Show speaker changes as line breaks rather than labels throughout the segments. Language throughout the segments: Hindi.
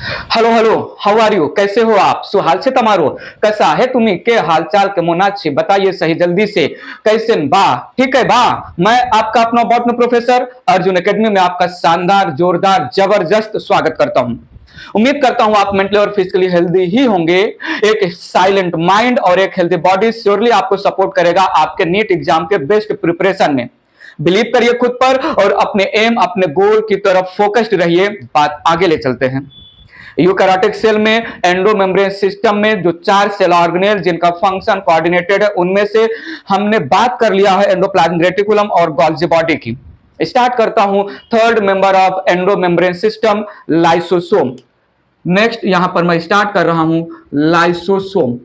Hello hello, how are you? कैसे हो आप? सुहाल से तमारो कैसा है तुम्ही के हालचाल के मोनाची बताइए सही जल्दी से। कैसे बा? ठीक है बा। मैं आपका अपना बॉटनी प्रोफेसर अर्जुन एकेडमी में आपका शानदार जोरदार जबरदस्त स्वागत करता हूं। उम्मीद करता हूं आप मेंटली और फिजिकली हेल्दी ही होंगे। एक साइलेंट माइंड और एक हेल्दी बॉडी श्योरली आपको सपोर्ट करेगा आपके नीट एग्जाम के बेस्ट प्रिपरेशन में। बिलीव करिए खुद पर और अपने एम अपने गोल की तरफ फोकस्ड रहिए। बात आगे ले चलते हैं। यूकैरियोटिक सेल में एंडोमेम्ब्रेन सिस्टम में जो 4 सेल ऑर्गेनेल जिनका फंक्शन कोऑर्डिनेटेड है, उनमें से हमने बात कर लिया है एंडोप्लाज्मिक रेटिकुलम और गोल्जी बॉडी की। स्टार्ट करता हूं third member of endomembrane system, lysosome. Next यहां पर मैं स्टार्ट कर रहा हूं लाइसोसोम।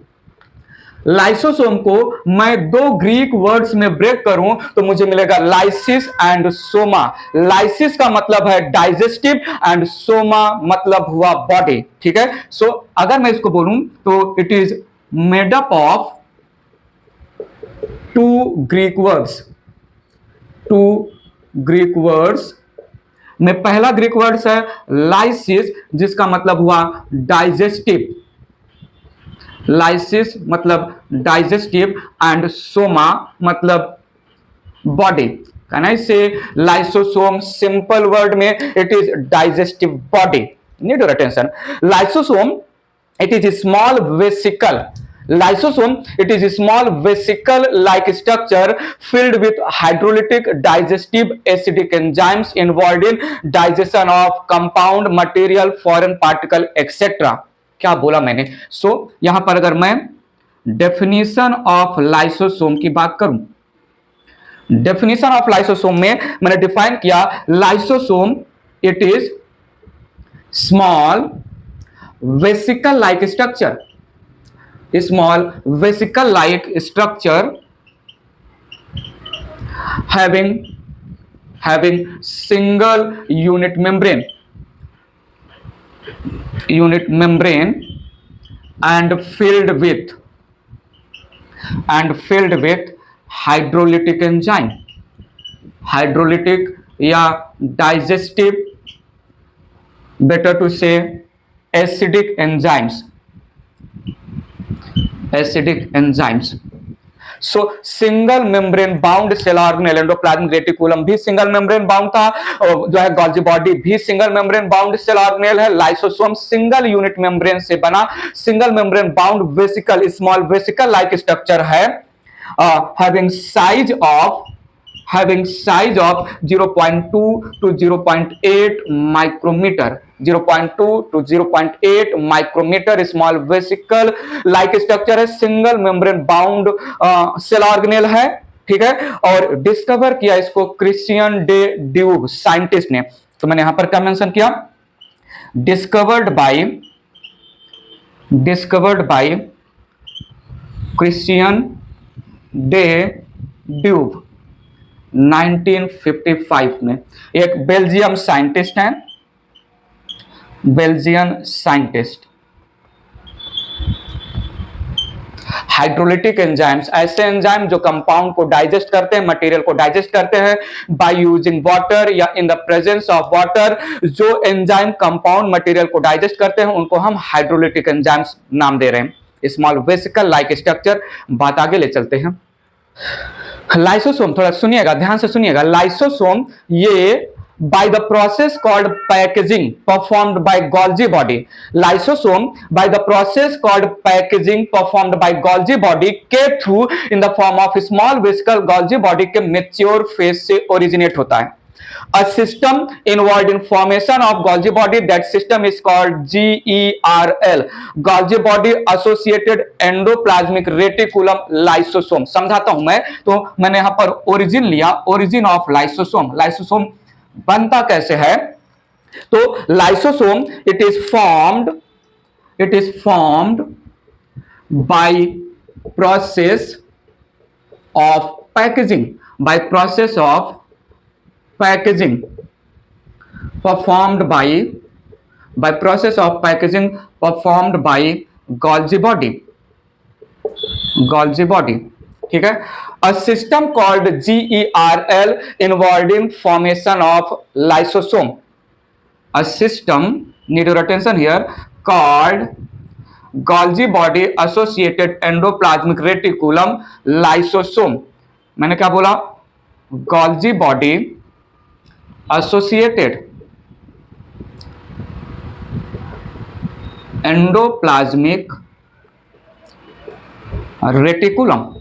लाइसोसोम को मैं 2 ग्रीक वर्ड्स में ब्रेक करूं तो मुझे मिलेगा लाइसिस एंड सोमा। लाइसिस का मतलब है डाइजेस्टिव एंड सोमा मतलब हुआ बॉडी। ठीक है, सो अगर मैं इसको बोलूं तो it is made up of 2 Greek words. 2 Greek words में पहला ग्रीक वर्ड्स है लाइसिस जिसका मतलब हुआ डाइजेस्टिव। लाइसिस मतलब डाइजेस्टिव एंड सोमा मतलब बॉडी। कैन आई से लाइसोसोम? सिंपल वर्ड में it is digestive body. Need your attention. Lysosome it is small vesicle. Lysosome it is a small vesicle like structure filled with hydrolytic digestive acidic enzymes involved in digestion of compound material foreign particle etc. क्या बोला मैंने? यहां पर अगर मैं डेफिनेशन ऑफ लाइसोसोम की बात करूं, डेफिनेशन ऑफ लाइसोसोम में मैंने डिफाइन किया lysosome it is small vesicle like structure. Small vesicle like structure having single unit membrane and filled with hydrolytic enzyme, hydrolytic या digestive, better to say acidic enzymes, acidic enzymes. So single membrane bound cell organelle endoplasmic reticulum भी सिंगल मेम्ब्रेन बाउंड था, और जो है गोल्जी बॉडी भी single membrane bound cell organelle है। लाइसोसोम सिंगल यूनिट मेम्ब्रेन से बना single membrane bound vesicle small vesicle like structure है, having size of 0.2 to 0.8 micrometre. 0.2 to 0.8 micrometre small vesicle like structure है, single membrane bound cell organelle है। ठीक है, और डिस्कवर किया इसको क्रिश्चियन डे ड्यूब साइंटिस्ट ने। तो मैंने यहां पर क्या मेंशन किया? Discovered by Christian de dupe 1955 में। एक बेल्जियम साइंटिस्ट हैं, बेल्जियन साइंटिस्ट। हाइड्रोलिटिक एंजाइम्स ऐसे एंजाइम जो कंपाउंड को डाइजेस्ट करते हैं, मटेरियल को डाइजेस्ट करते हैं बाय यूजिंग वाटर या in the presence of water. जो एंजाइम कंपाउंड मटेरियल को डाइजेस्ट करते हैं उनको हम हाइड्रोलिटिक एंजाइम्स नाम दे रहे हैं। Small vesicle like structure. बात आगे ले चलते हैं। लाइसोसोम थोड़ा सुनिएगा, ध्यान से सुनिएगा। लाइसोसोम ये by the process called packaging performed by Golgi body, lysosome by the process called packaging performed by Golgi body के through in the form of small vesicle Golgi body के mature phase से originate होता है। A system involved in formation of Golgi body, that system is called GERL, Golgi body associated endoplasmic reticulum lysosome। समझाता हूं मैं, तो मैंने यहां पर ओरिजिन लिया, ओरिजिन ऑफ लाइसोसोम। लाइसोसोम बनता कैसे है? तो lysosome it is formed by process of packaging, performed by process of packaging performed by Golgi body। ठीक है, a system called GERL involved in formation of lysosome। a system, need your attention here, called Golgi body associated endoplasmic reticulum lysosome. मैंने क्या बोला? Golgi body associated endoplasmic reticulum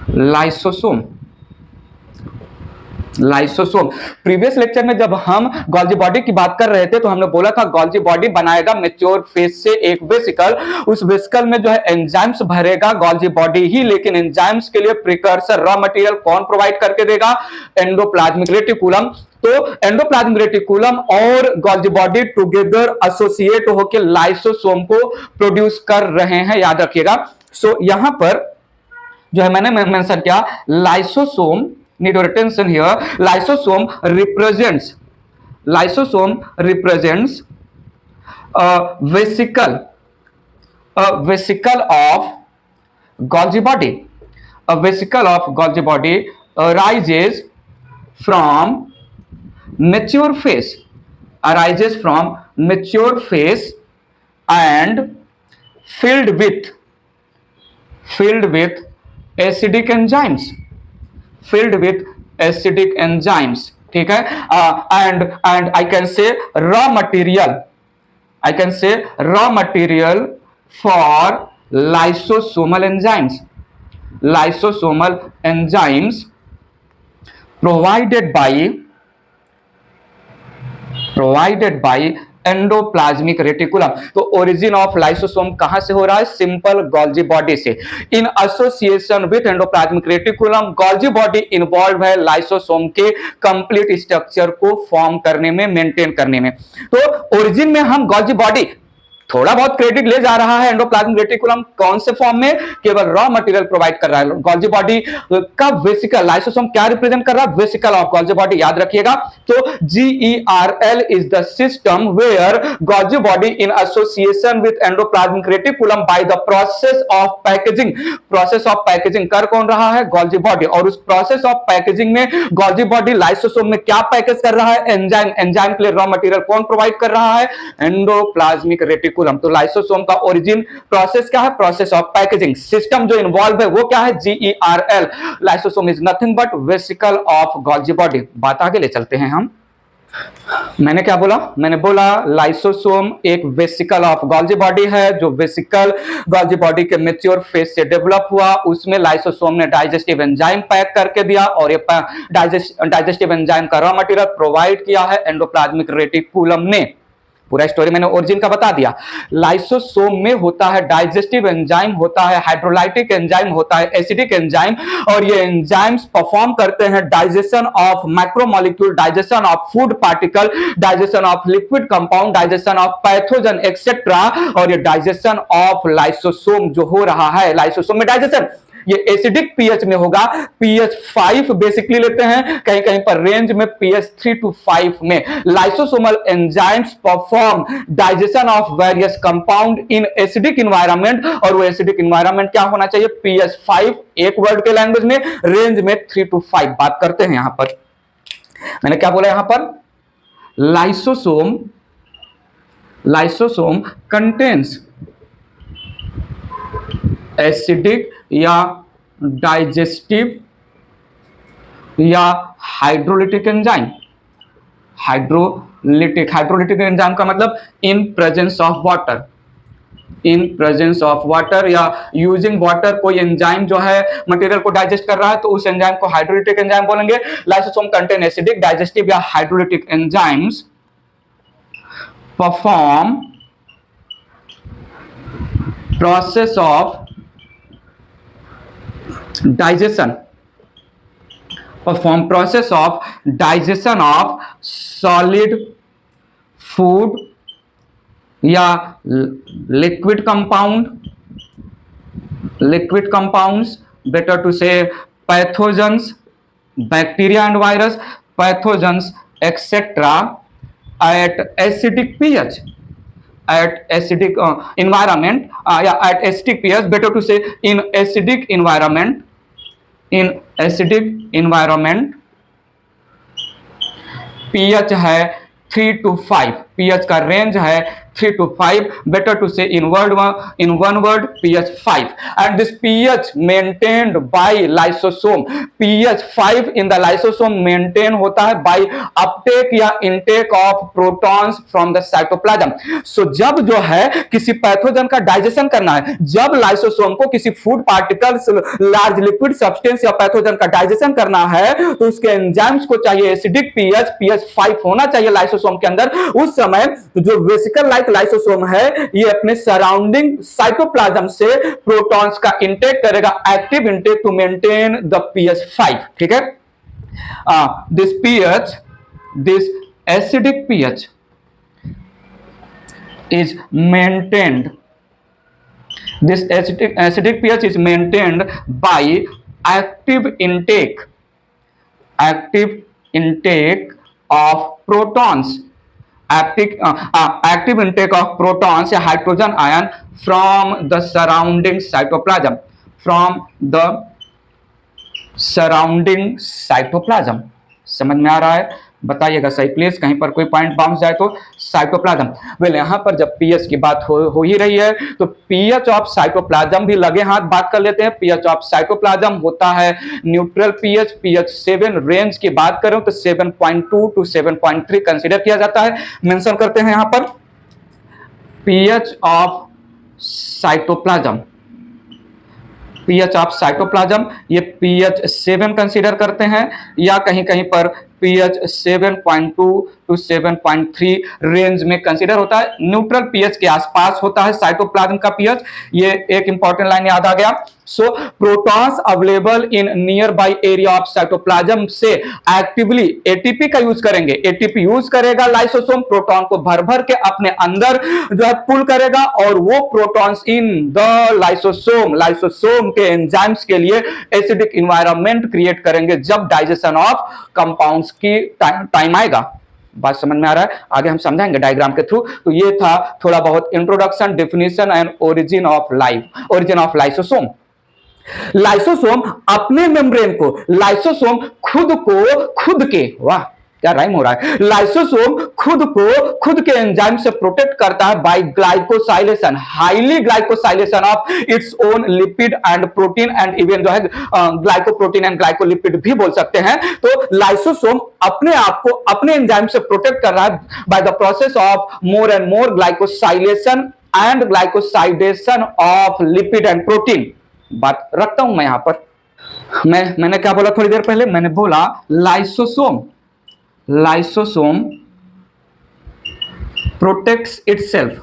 lysosome. Lysosome. Previous lecture में जब हम गोल्जी बॉडी की बात कर रहे थे तो हमने बोला था गोल्जी बॉडी बनाएगा मैच्योर फेज से एक वेसिकल, उस वेसिकल में जो है एंजाइम्स भरेगा गोल्जी बॉडी ही, लेकिन एंजाइम्स के लिए प्रिकर्सर रॉ मटेरियल कौन प्रोवाइड करके देगा? Endoplasmic reticulum. तो एंडोप्लाज्मिक रेटिकुलम और गोल्जी बॉडी टुगेदर एसोसिएट होकर लाइसोसोम को प्रोड्यूस कर रहे हैं, याद रखिएगा। सो यहां पर जो है मैंने मेंशन किया lysosome, need your attention here, lysosome represents a vesicle of Golgi body. A vesicle of Golgi body arises from mature phase and filled with acidic enzymes, ठीक है। and I can say raw material for lysosomal enzymes provided by endoplasmic reticulum. तो ओरिजिन ऑफ लाइसोसोम कहां से हो रहा है? सिंपल गोल्जी बॉडी से। इन association with endoplasmic reticulum Golgi body involve है लाइसोसोम के कंप्लीट स्ट्रक्चर को फॉर्म करने में, मेंटेन करने में। तो ओरिजिन में हम गोल्जी बॉडी थोड़ा बहुत क्रेडिट ले जा रहा है एंडोप्लाज्मिक रेटिकुलम, कौन से फॉर्म में? केवल रॉ मटेरियल प्रोवाइड कर रहा है। गोल्जी बॉडी का वेसिकल, लाइसोसोम क्या रिप्रेजेंट कर रहा है? वेसिकल ऑफ गोल्जी बॉडी, याद रखिएगा। तो GERL is the system where Golgi body in association with endoplasmic reticulum by the process of packaging. Process of packaging कर कौन रहा है? Golgi body. और उस प्रोसेस ऑफ पैकेजिंग में गोल्जी बॉडी लाइसोसोम में क्या पैकेज कर रहा है? एंजाइम। एंजाइम के लिए रॉ मटेरियल कौन प्रोवाइड कर रहा है? Endoplasmic reticulum. तो लाइसोसोम का ओरिजिन प्रोसेस क्या है? Process of packaging. सिस्टम जो इन्वॉल्व है वो क्या है? GERL। Lysosome is nothing but vesicle of Golgi body. बात आगे ले चलते हैं हम। मैंने क्या बोला? मैंने बोला लाइसोसोम एक वेसिकल ऑफ गोल्जी बॉडी है, जो वेसिकल गोल्जी बॉडी के मैच्योर फेज से डेवलप हुआ। उसमें लाइसोसोम ने डाइजेस्टिव एंजाइम पैक करके दिया और ये डाइजेस्टिव एंजाइम का रॉ मटेरियल प्रोवाइड किया है एंडोप्लाज्मिक रेटिकुलम ने। पूरा स्टोरी मैंने ओरिजिन का बता दिया। लाइसोसोम में होता है डाइजेस्टिव एंजाइम, होता है हाइड्रोलाइटिक एंजाइम, होता है एसिडिक एंजाइम, और ये एंजाइम्स परफॉर्म करते हैं digestion of macromolecule, digestion of food particle, digestion of liquid compound, digestion of pathogen etcetera. और ये डाइजेशन ऑफ लाइसोसोम जो हो रहा है, लाइसोसोम में डाइजेशन ये एसिडिक पीएच में होगा। पीएच 5 बेसिकली लेते हैं, कहीं कहीं पर रेंज में पीएच 3 to 5 में। Lysosomal enzymes perform digestion of various compound in acidic environment, और वो एसिडिक एनवायरनमेंट क्या होना चाहिए? पीएच 5, एक वर्ड के लैंग्वेज में, रेंज में 3 to 5। बात करते हैं यहां पर, मैंने क्या बोला यहां पर? लाइसोसोम कंटेन्स एसिडिक या डाइजेस्टिव या हाइड्रोलिटिक एंजाइम। हाइड्रोलिटिक एंजाइम का मतलब इन प्रेजेंस ऑफ वाटर या यूजिंग वाटर कोई एंजाइम जो है मटेरियल को डाइजेस्ट कर रहा है, तो उस एंजाइम को हाइड्रोलिटिक एंजाइम बोलेंगे। लाइसोसोम कंटेन एसिडिक, डाइजेस्टिव या hydrolytic enzymes perform process of digestion of solid food या liquid compounds, better to say pathogens, bacteria and virus, pathogens etc. at acidic pH, at acidic environment, at acidic pH, better to say in acidic environment pH है 3 to 5, pH का रेंज है 3 to 5, better to say in one word pH 5, and this pH maintained by lysosome, pH 5 in the lysosome maintain होता है by uptake या intake of protons from the cytoplasm. So जब जो है किसी पैथोजन का डाइजेशन करना है, जब लाइसोसोम को किसी food particles, large liquid substance या पैथोजन का डाइजेशन करना है, तो उसके एंजाइम्स को चाहिए एसिडिक pH 5 होना चाहिए लाइसोसोम के अंदर। उस समय जो वेसिकल लाइक लाइसोसोम है, ये अपने सराउंडिंग साइटोप्लाज्म से प्रोटॉन्स का इंटेक करेगा, active intake to maintain the pH 5। ठीक है, this pH, this acidic pH is maintained, this acidic pH is maintained by active intake of protons, active intake of protons या hydrogen ion from the surrounding cytoplasm, समझ में आ रहा है? बताइएगा सही प्लीज, कहीं पर कोई पॉइंट बाउंस जाए तो। साइटोप्लाज्म, वेल यहाँ पर जब पीएच की बात हो ही रही है, तो पीएच ऑफ साइटोप्लाज्म भी लगे हाथ बात कर लेते हैं। पीएच ऑफ साइटोप्लाज्म होता है न्यूट्रल पीएच, पीएच 7। रेंज की बात करें तो 7.2 to 7.3 कंसीडर किया जाता है। मेंशन करते हैं यहाँ पर pH of cytoplasm, pH of cytoplasm ये पीएच 7 कंसीडर करते हैं, या कहीं कहीं पर पीएच 7.2 to 7.3 रेंज में कंसीडर होता है। न्यूट्रल पीएच के आसपास होता है साइटोप्लाज्म का पीएच। ये एक इंपॉर्टेंट लाइन याद आ गया। So protons available in nearby area of cytoplasm से एक्टिवली एटीपी का यूज करेंगे, एटीपी यूज करेगा लाइसोसोम, प्रोटॉन को भर भर के अपने अंदर जो है पुल करेगा, और वो प्रोटॉन्स इन द लाइसोसोम के एंजाइम्स के लिए एसिडिक एनवायरनमेंट क्रिएट करेंगे जब डाइजेशन ऑफ कंपाउंड्स की टाइम आएगा। बात समझ में आ रहा है? आगे हम समझाएंगे डायग्राम के थ्रू। तो ये था थोड़ा बहुत introduction, definition and origin of lysosome. Lysosome अपने मेम्ब्रेन को, लाइसोसोम खुद के, वाह क्या राइम हो रहा है, लाइसोसोम खुद के एंजाइम से प्रोटेक्ट करता है by glycosylation, highly glycosylation of its own lipid and protein, and even जो है ग्लाइकोप्रोटीन एंड ग्लाइकोलिपिड भी बोल सकते हैं। तो लाइसोसोम अपने आप को अपने एंजाइम से प्रोटेक्ट कर रहा है bye the process of more and more glycosylation and glycosidation of lipid and protein. बात रखता हूं मैं यहां पर। मैंने क्या बोला थोड़ी देर पहले? मैंने बोला lysosome protects itself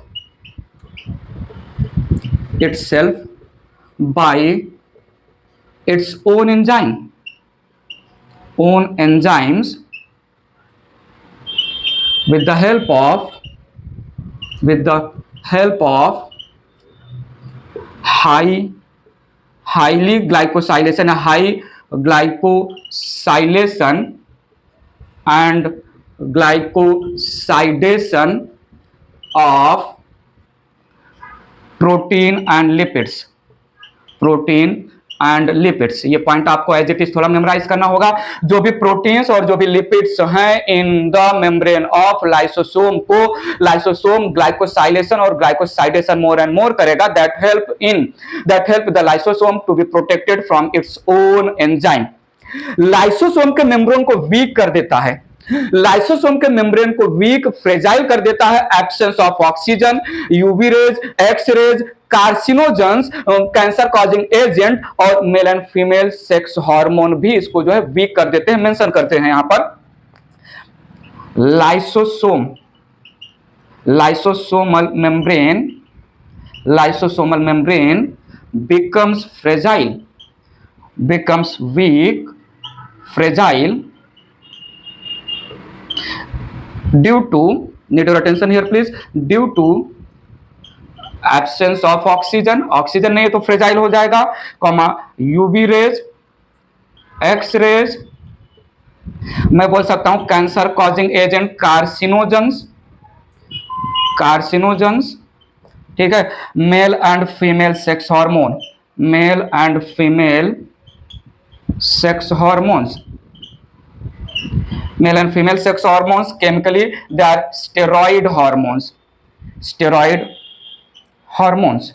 by its own enzymes with the help of highly glycosylation, high glycosylation and glycosidation of protein and lipids, ये पॉइंट आपको एज इट इज थोड़ा मेमोराइज करना होगा। जो भी प्रोटीन्स और जो भी लिपिड्स हैं in the membrane of lysosome को लाइसोसोम ग्लाइकोसाइलेशन और ग्लाइकोसाइडेशन मोर एंड मोर करेगा, that help the lysosome to be protected from its own enzyme. Lysosome के मेम्ब्रेन को वीक कर देता है, लाइसोसोम के मेम्ब्रेन को वीक फ्रेजाइल कर देता है absence of oxygen, UV rays, X rays, carcinogens, cancer causing agent और male and female sex hormone भी इसको जो है वीक कर देते हैं। मेंशन करते हैं यहां पर lysosomal membrane becomes weak, fragile due to, need your attention here please, due to absence of oxygen नहीं है तो फ्रेजाइल हो जाएगा, comma UV rays, X rays, मैं बोल सकता हूं कैंसर कॉजिंग एजेंट कार्सिनोजेंस, ठीक है, male and female sex hormones, male and female sex hormones chemically they are steroid hormones, steroid hormones.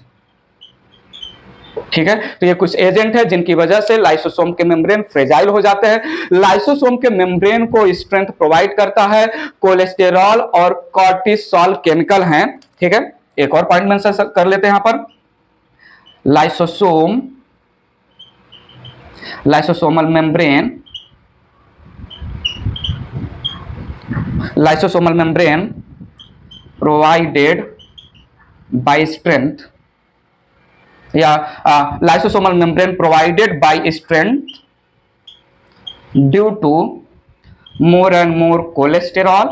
ठीक है, तो ये कुछ एजेंट है जिनकी वजह से लाइसोसोम के मेम्ब्रेन फ्रेजाइल हो जाते हैं। लाइसोसोम के मेम्ब्रेन को स्ट्रेंथ प्रोवाइड करता है कोलेस्टेरॉल और कॉर्टिसोल केमिकल हैं। ठीक है, एक और पॉइंट मेंशन कर लेते हैं यहां पर। Lysosomal membrane provided by strength या lysosomal membrane provided by strength due to more and more cholesterol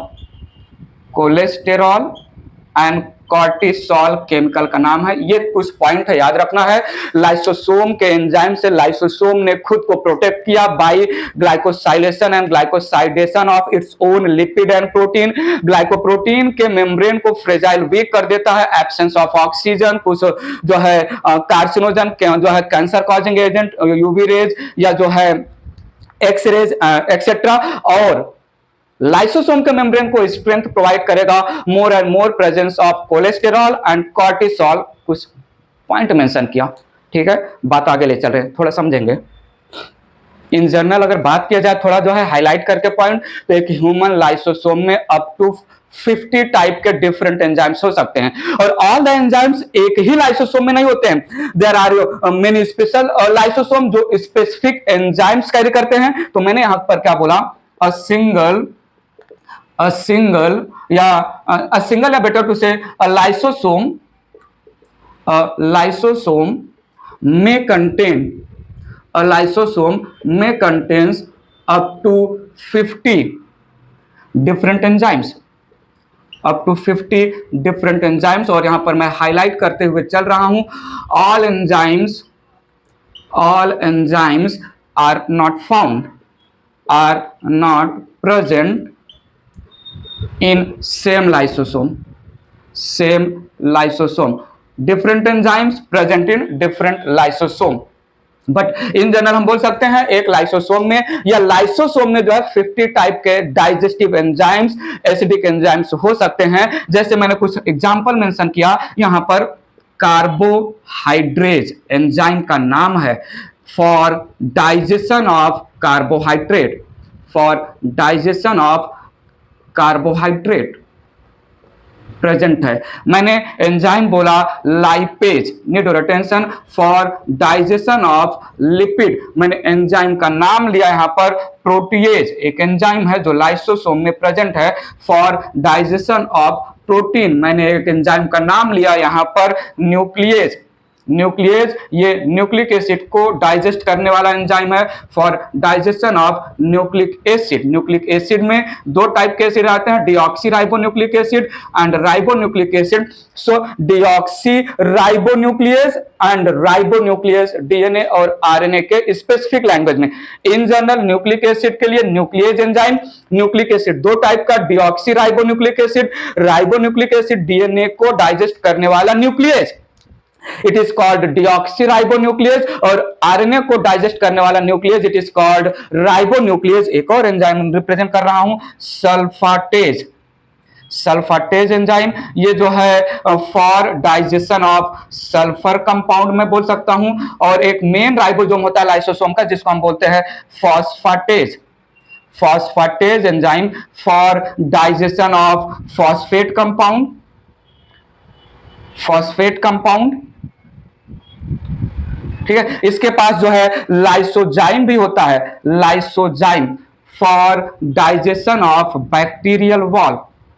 and cortisol chemical का नाम है। ये कुछ पॉइंट है, याद रखना है। लाइसोसोम के एंजाइम से लाइसोसोम ने खुद को प्रोटेक्ट किया by glycosylation and glycosidation of its own lipid and protein. Glycoprotein के मेम्ब्रेन को फ्रेजाइल वीक कर देता है, एब्सेंस ऑफ ऑक्सीजन, कुछ जो है कार्सिनोजन जो है cancer causing agent, UV rays या जो है एक्स रेज एक्सेट्रा। और लाइसोसोम के मेम्ब्रेन को स्ट्रेंथ प्रोवाइड करेगा मोर and more presence of cholesterol and cortisol. कुछ पॉइंट मेंशन किया। ठीक है, बात आगे ले चल रहे हैं, थोड़ा समझेंगे। इन जनरल अगर बात किया जाए थोड़ा जो है हाईलाइट करके पॉइंट, तो एक ह्यूमन लाइसोसोम में अप टू 50 टाइप के डिफरेंट एंजाइम्स हो सकते हैं और ऑल द एंजाइम्स एक ही लाइसोसोम में नहीं होते हैं। There are many special lysosome जो स्पेसिफिक एंजाइम्स कैरी करते हैं। तो मैंने यहां पर क्या बोला, a single या better to say a lysosome may contains up to 50 different enzymes, up to 50 different enzymes। और यहां पर मैं हाईलाइट करते हुए चल रहा हूं, all enzymes are not present in same lysosome। different enzymes present in different lysosome, but in general हम बोल सकते हैं एक लाइसोसोम में या लाइसोसोम में जो है 50 टाइप के डाइजेस्टिव एंजाइम्स, एसिडिक एंजाइम्स हो सकते हैं। जैसे मैंने कुछ एग्जांपल मेंशन किया यहां पर, कार्बोहाइड्रेज एंजाइम का नाम है for digestion of carbohydrate present है। मैंने एंजाइम बोला lipase, need your attention, for digestion of lipid. मैंने एंजाइम का नाम लिया यहां पर प्रोटीएज, एक एंजाइम है जो लाइसोसोम में प्रेजेंट है फॉर डाइजेशन ऑफ प्रोटीन। मैंने एक एंजाइम का नाम लिया यहां पर न्यूक्लियेज। ये न्यूक्लिक एसिड को डाइजेस्ट करने वाला एंजाइम है for digestion of nucleic acid. Nucleic acid में दो टाइप के एसिड आते हैं, deoxy ribonucleic acid and ribonucleic acid. So deoxy ribonuclease and ribonuclease DNA और आरएनए के स्पेसिफिक लैंग्वेज में। इन जनरल न्यूक्लिक एसिड के लिए न्यूक्लियेज एंजाइम, न्यूक्लिक एसिड दो टाइप का, deoxy ribonucleic acid, ribonucleic acid DNA को डाइजेस्ट करने वाला न्यूक्लियस, इट इज कॉल्ड डिऑक्सीराइबोन्यूक्लियस, और आरएनए को डाइजेस्ट करने वाला nucleus it is called ribonuclease. एक और एंजाइम रिप्रेजेंट कर रहा हूं, सल्फाटेज एंजाइम। ये जो है for digestion of sulphur compound में बोल सकता हूं। और एक मेन राइबोसोम होता है लाइसोसोम का जिसको हम बोलते हैं phosphatase enzyme for digestion of phosphate compound. ठीक है, इसके पास जो है लाइसोजाइम भी होता है, lysozyme for digestion of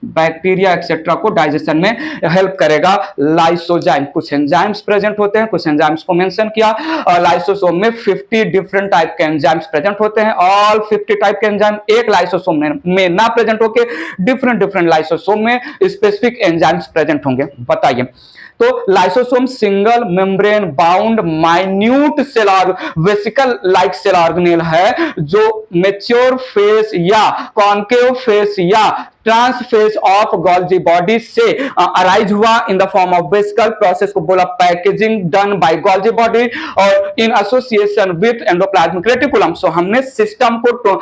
bacteria etcetera को डाइजेशन में हेल्प करेगा लाइसोजाइम। कुछ एंजाइम्स प्रेजेंट होते हैं, कुछ एंजाइम्स को मेंशन किया। लाइसोसोम में 50 डिफरेंट टाइप के एंजाइम्स प्रेजेंट होते हैं। ऑल 50 टाइप के एंजाइम एक लाइसोसोम में ना प्रेजेंट होके डिफरेंट लाइसोसोम में स्पेसिफिक एंजाइम्स प्रेजेंट होंगे। बताइए, तो lysosome single membrane bound minute cell vesicle like cell organelle है जो मैच्योर फेस या कॉन्केव फेस या ट्रांसफेज ऑफ गोल्जी बॉडी से अराइज हुआ in the form of vesicle, process को बोला packaging done by Golgi body और इन association with endoplasmic reticulum. So हमने सिस्टम को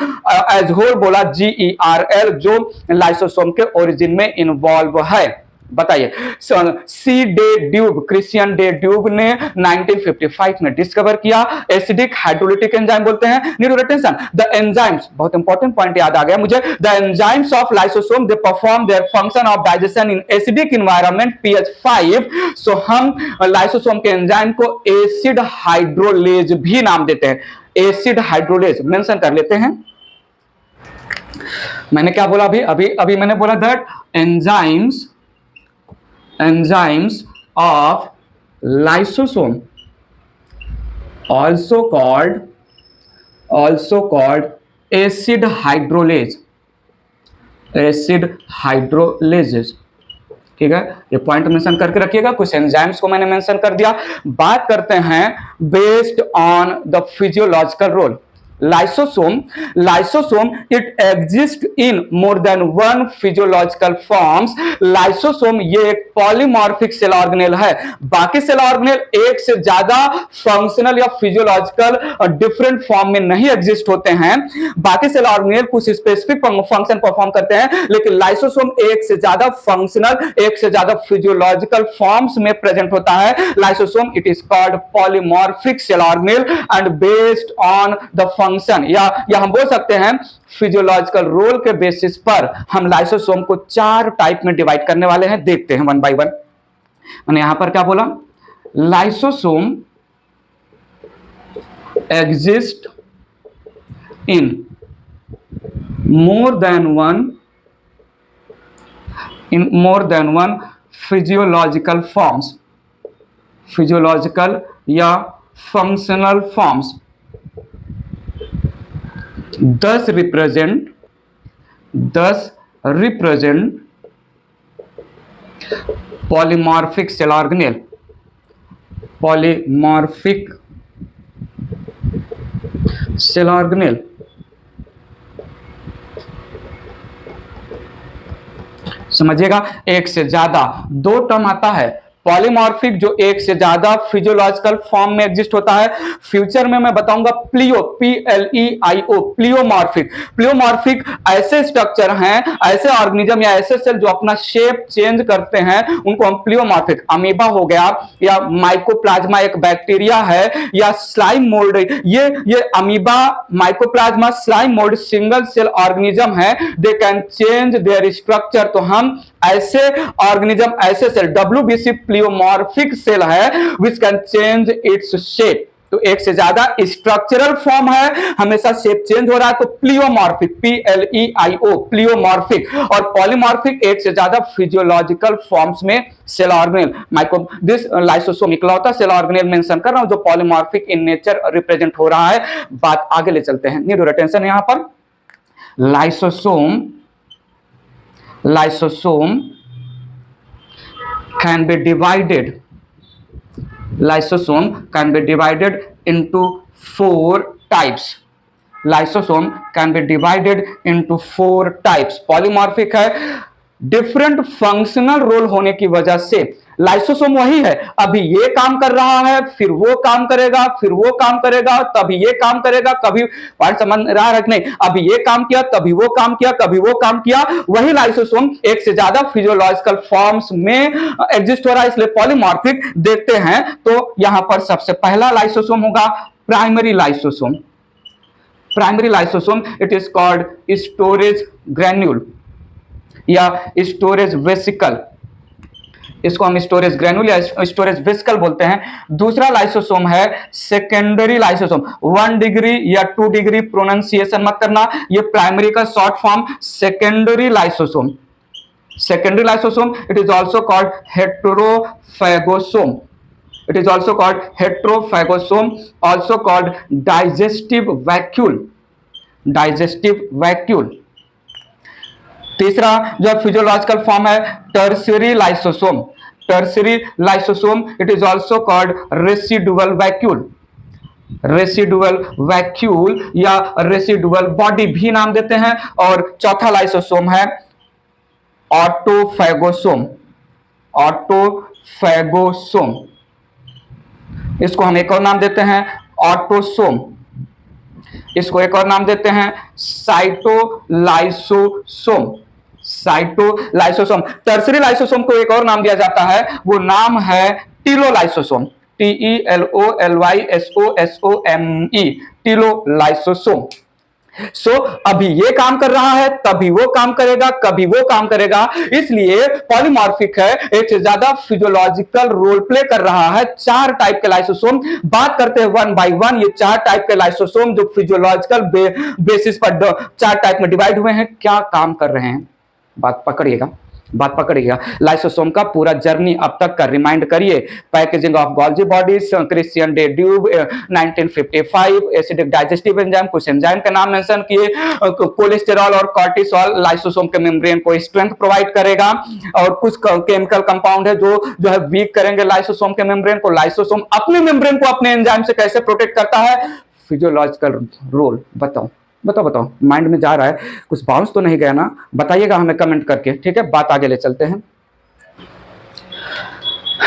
एज होल बोला GERL, जो लाइसोसोम के ओरिजिन में इन्वॉल्व है। बताइए, C de Duve, Christian de Duve ने 1955 में डिस्कवर किया। एसिडिक हाइड्रोलिटिक एंजाइम बोलते हैं। नीड अटेंशन, द एंजाइम्स, बहुत इंपॉर्टेंट पॉइंट याद आ गया मुझे, the enzymes of lysosome they perform their function of digestion in acidic environment pH 5। सो हम लाइसोसोम के एंजाइम को एसिड हाइड्रोलेज भी नाम देते हैं। एसिड हाइड्रोलेज मेंशन कर लेते हैं। मैंने क्या बोला अभी मैंने बोला that enzymes of lysosome also called acid hydrolases। ठीक है, ये पॉइंट मेंशन करके रखिएगा। कुछ एंजाइम्स को मैंने मेंशन कर दिया। बात करते हैं based on the physiological role. Lysosome it exist in more than one physiological forms. Lysosome ये एक पॉलीमॉर्फिक सेल ऑर्गेनेल है। बाकी सेल ऑर्गेनेल एक से ज्यादा फंक्शनल या फिजियोलॉजिकल डिफरेंट फॉर्म में नहीं एग्जिस्ट होते हैं। बाकी सेल ऑर्गेनेल कुछ स्पेसिफिक फंक्शन परफॉर्म करते हैं, लेकिन लाइसोसोम एक से ज्यादा फंक्शनल, एक से ज्यादा फिजियोलॉजिकल फॉर्म्स में प्रेजेंट होता है। Lysosome it is called polymorphic cell organelle and based on the function, या हम बोल सकते हैं फिजियोलॉजिकल रोल के बेसिस पर हम लाइसोसोम को 4 टाइप में डिवाइड करने वाले हैं। देखते हैं वन बाय वन। मैंने यहां पर क्या बोला, lysosome exist in more than one physiological forms, physiological या functional forms, thus represent polymorphic cell organelle, polymorphic cell organelle। समझिएगा, एक से ज्यादा, 2 टर्म आता है। पॉलीमॉर्फिक जो एक से ज्यादा फिजियोलॉजिकल फॉर्म में एग्जिस्ट होता है। फ्यूचर में मैं बताऊंगा प्लियो, PLEIO, प्लियोमॉर्फिक ऐसे स्ट्रक्चर हैं, ऐसे ऑर्गेनिज्म या ऐसे सेल जो अपना शेप चेंज करते हैं, उनको हम प्लियोमॉर्फिक, अमीबा हो गया या माइकोप्लाज्मा एक बैक्टीरिया है, या स्लाइम मोल्ड, ये amoeba, mycoplasma, slime mould single cell organism है। They can change their structure. तो हम ऐसे ऑर्गेनिज्म, ऐसे सेल, WBC प्लियोमॉर्फिक सेल है which can change its shape. तो एक से ज्यादा स्ट्रक्चरल फॉर्म है, हमेशा शेप चेंज हो रहा है, तो प्लियोमॉर्फिक, PLEIO, प्लियोमॉर्फिक। और पॉलीमॉर्फिक एक से ज्यादा फिजियोलॉजिकल फॉर्म्स में सेल ऑर्गेनेल। दिस लाइसोसोम इकलौता सेल ऑर्गेनेल मेंशन कर रहा हूं जो पॉलीमॉर्फिक इन नेचर रिप्रेजेंट हो रहा है। बात आगे ले चलते हैं। Need your attention. यहां पर lysosome can be divided into 4 types. Lysosome can be divided into 4 types. Polymorphic है, डिफरेंट फंक्शनल रोल होने की वजह से लाइसोसोम वही है, अभी ये काम कर रहा है, फिर वो काम करेगा, फिर वो काम करेगा, तभी ये काम करेगा, कभी पॉइंट समझ रहा है कि नहीं, अभी ये काम किया, तभी वो काम किया, कभी वो काम किया। वही लाइसोसोम एक से ज्यादा फिजियोलॉजिकल फॉर्म्स में एग्जिस्ट हो रहा है, इसलिए पॉलीमॉर्फिक। देखते हैं तो यहां पर सबसे पहला लाइसोसोम होगा primary lysosome. Primary lysosome it is called storage granule या स्टोरेज वेसिकल, इसको हम स्टोरेज ग्रैन्यूल या स्टोरेज वेसिकल बोलते हैं। दूसरा लाइसोसोम है सेकेंडरी लाइसोसोम। 1 डिग्री या 2 डिग्री प्रोनाउंसिएशन मत करना, ये प्राइमरी का short form secondary lysosome. Secondary lysosome it is also called heterophagosome, it is also called heterophagosome, also called digestive vacuole, digestive vacuole. तीसरा जो फिजियोलॉजिकल फॉर्म है tertiary lysosome, tertiary lysosome it is also called residual vacuole, residual vacuole या रेसिडुअल बॉडी भी नाम देते हैं। और चौथा लाइसोसोम है ऑटोफैगोसोम, ऑटोफैगोसोम, इसको हम एक और नाम देते हैं ऑटोसोम, इसको एक और नाम देते हैं साइटोलाइसोसोम, साइटोलाइसोसोम। टर्सरी लाइसोसोम को एक और नाम दिया जाता है, वो नाम है टीलोलाइसोसोम, TELOLYSOSOME, टीलोलाइसोसोम। सो अभी ये काम कर रहा है, तभी वो काम करेगा, कभी वो काम करेगा, इसलिए पॉलीमॉर्फिक है, एक से ज्यादा फिजियोलॉजिकल रोल प्ले कर रहा है। चार टाइप के लाइसोसोम बात करते हैं वन बाय वन। ये चार टाइप के लाइसोसोम जो फिजियोलॉजिकल बेसिस पर चार टाइप में डिवाइड हुए हैं, क्या काम कर रहे हैं, बात पकड़िएगा, बात पकड़िएगा। लाइसोसोम का पूरा जर्नी अब तक का रिमाइंड करिए। Packaging of Golgi bodies, Christian de dupe 1955, acidic digestive enzyme, कुछ एंजाइम का नाम मेंशन किए, कोलेस्टेरॉल और कॉर्टिसोल लाइसोसोम के मेम्ब्रेन को स्ट्रेंथ प्रोवाइड करेगा, और कुछ केमिकल कंपाउंड है जो है वीक करेंगे लाइसोसोम के मेम्ब्रेन को। लाइसोसोम अपने मेम्ब्रेन को अपने एंजाइम से कैसे प्रोटेक्ट करता है, फिजियोलॉजिकल रोल। बताओ बताओ बताओ, माइंड में जा रहा है, कुछ बाउंस तो नहीं गया ना, बताइएगा हमें कमेंट करके, ठीक है। बात आगे ले चलते हैं,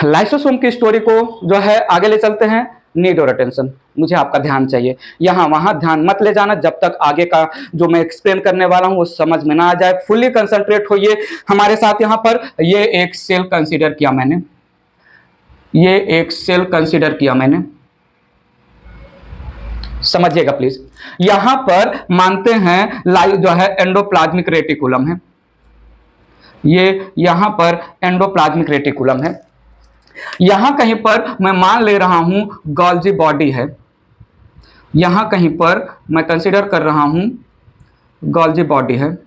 लाइसोसोम की स्टोरी को जो है आगे ले चलते हैं। नीड और अटेंशन, मुझे आपका ध्यान चाहिए, यहां वहां ध्यान मत ले जाना जब तक आगे का जो मैं एक्सप्लेन करने वाला हूं वो समझ में ना आ जाए। फुल्ली कंसंट्रेट होइए हमारे साथ। यहां पर ये एक सेल कंसीडर किया मैंने, ये एक सेल कंसीडर किया मैंने, समझिएगा प्लीज। यहां पर मानते हैं लाइव जो है एंडोप्लाज्मिक रेटिकुलम है, ये यहां पर एंडोप्लाज्मिक रेटिकुलम है। यहां कहीं पर मैं मान ले रहा हूं गोल्जी बॉडी है, यहां कहीं पर मैं कंसीडर कर रहा हूं गोल्जी बॉडी है,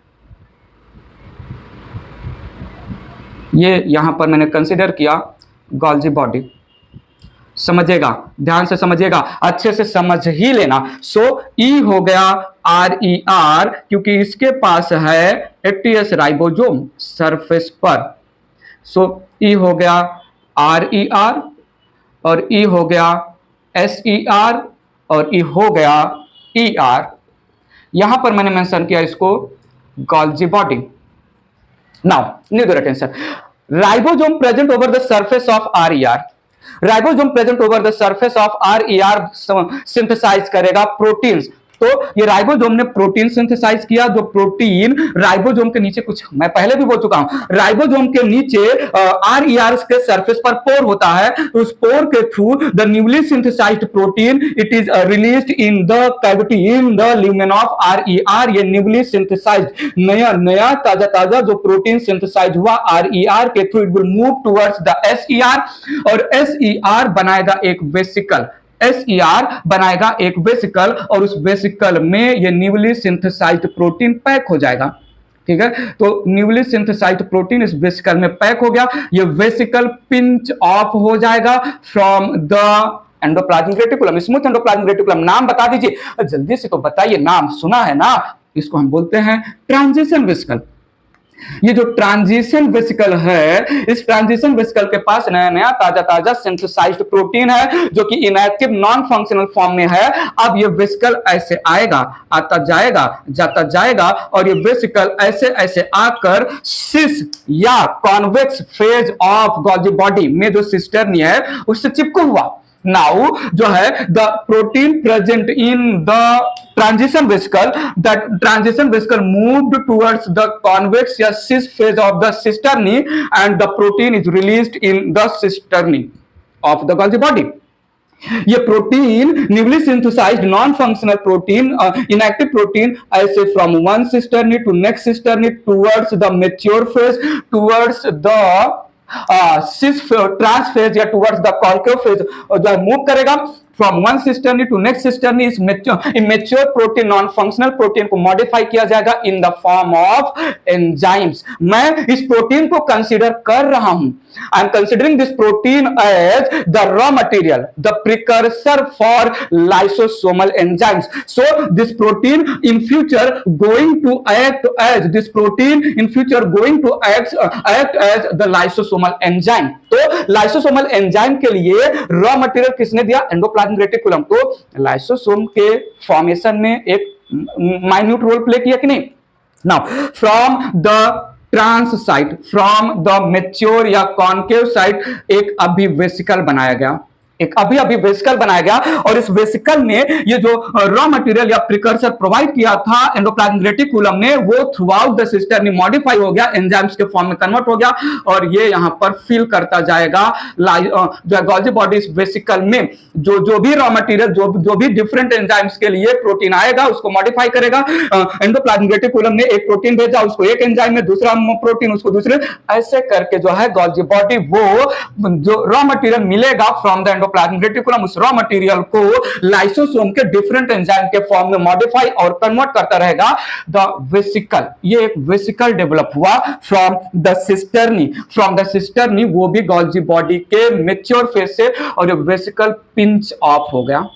ये यहां पर मैंने कंसीडर किया गोल्जी बॉडी। समझिएगा, ध्यान से समझिएगा, अच्छे से समझ ही लेना। सो ई हो गया RER, क्योंकि इसके पास है एक्टियस राइबोसोम सरफेस पर। सो ई हो गया RER, और ई हो गया SER, और ई हो गया ER। यहां पर मैंने मेंशन किया इसको Golgi body. Now need your attention, ribosome present over the surface of RER, ribosome present over the surface of RER synthesize करेगा प्रोटीन्स। तो ये राइबोसोम ने प्रोटीन सिंथेसाइज किया, जो प्रोटीन राइबोसोम के नीचे, कुछ मैं पहले भी बोल चुका हूं, राइबोसोम के नीचे RER के सरफेस पर पोर होता है, उस पोर के through the newly synthesized protein it is released in the cavity in the lumen of RER। ये न्यूली सिंथेसाइज्ड नया नया ताजा ताजा जो प्रोटीन सिंथेसाइज हुआ RER के through, it will move towards the SER, और SER बनाएगा एक वेसिकल, SER बनाएगा एक वेसिकल, और उस वेसिकल में ये न्यूली सिंथेसाइज्ड प्रोटीन पैक हो जाएगा, ठीक है। तो न्यूली सिंथेसाइज्ड प्रोटीन इस वेसिकल में पैक हो गया, ये वेसिकल पिंच ऑफ हो जाएगा from the endoplasmic reticulum, smooth endoplasmic reticulum. नाम बता दीजिए जल्दी से, तो बताइए, नाम सुना है ना, इसको हम बोलते हैं ट्रांजिशन वेसिकल। ये जो ट्रांजिशन वेसिकल है, इस ट्रांजिशन वेसिकल के पास नया नया ताजा ताजा सिंथेसाइज्ड प्रोटीन है, जो कि इनएक्टिव नॉन फंक्शनल फॉर्म में है। अब ये वेसिकल ऐसे आएगा, आता जाएगा, जाता जाएगा, और ये वेसिकल ऐसे ऐसे आकर सिस या convex phase of Golgi body में जो सिस्टर्नी है उससे चिपका हुआ। नाउ जो है the protein present in the transition vesicle, that transition vesicle moved towards the convex या cis phase of the cisternae, and the protein is released in the cisternae of the Golgi body. ये protein newly synthesised non functional protein, inactive protein, ऐसे from one cisternae to next cisternae towards the mature phase, towards the cis trans phase या टुवर्ड्स द कॉन्केव फेज जो है मूव करेगा। From one cisternae to next cisternae इस immature protein non functional protein को मॉडिफाई किया जाएगा in the form of enzymes. मैं इस प्रोटीन को कंसीडर कर रहा हूं, I am considering this protein as the raw material, the precursor for lysosomal enzymes. So this protein in future going to act as, this protein in future going to act as the lysosomal enzyme. तो लाइसोसोमल एंजाइम के लिए रॉ मटेरियल किसने दिया? Endoplasmic reticulum. तो लाइसोसोम के फॉर्मेशन में एक माइन्यूट रोल प्ले किया कि नहीं? Now from the trans site from the mature या कॉन्केव साइट एक अभिवेसिकल बनाया गया, एक अभी वेसिकल बनाया गया। और इस वेसिकल ने ये जो रॉ मटेरियल या प्रिकर्सर प्रोवाइड किया था एंडोप्लाज्मिक रेटिकुलम ने, वो through out the system modify हो गया, एंजाइम्स के फॉर्म में कन्वर्ट हो गया और ये यहां पर फिल करता जाएगा जो गोल्जी बॉडी इस वेसिकल में जो भी रॉ मटेरियल जो भी डिफरेंट एंजाइम्स के लिए प्रोटीन आएगा उसको मॉडिफाई करेगा। एंडोप्लाज्मिक रेटिकुलम ने एक प्रोटीन भेजा, उसको एक एंजाइम में, दूसरा प्रोटीन उसको दूसरे, ऐसे करके जो है गोल्जी बॉडी वो जो रॉ मटेरियल मिलेगा फ्रॉम द एंडोप्लाज्मिक रेटिकुलम, उस रॉ मटेरियल को लाइसोसोम के डिफरेंट एंजाइम के फॉर्म में मॉडिफाई और कन्वर्ट करता रहेगा द वेसिकल। ये एक वेसिकल डेवलप हुआ फ्रॉम द सिस्टर्नी, वो भी गोल्जी बॉडी के मैच्योर फेज से, और ये वेसिकल पिंच ऑफ हो गया,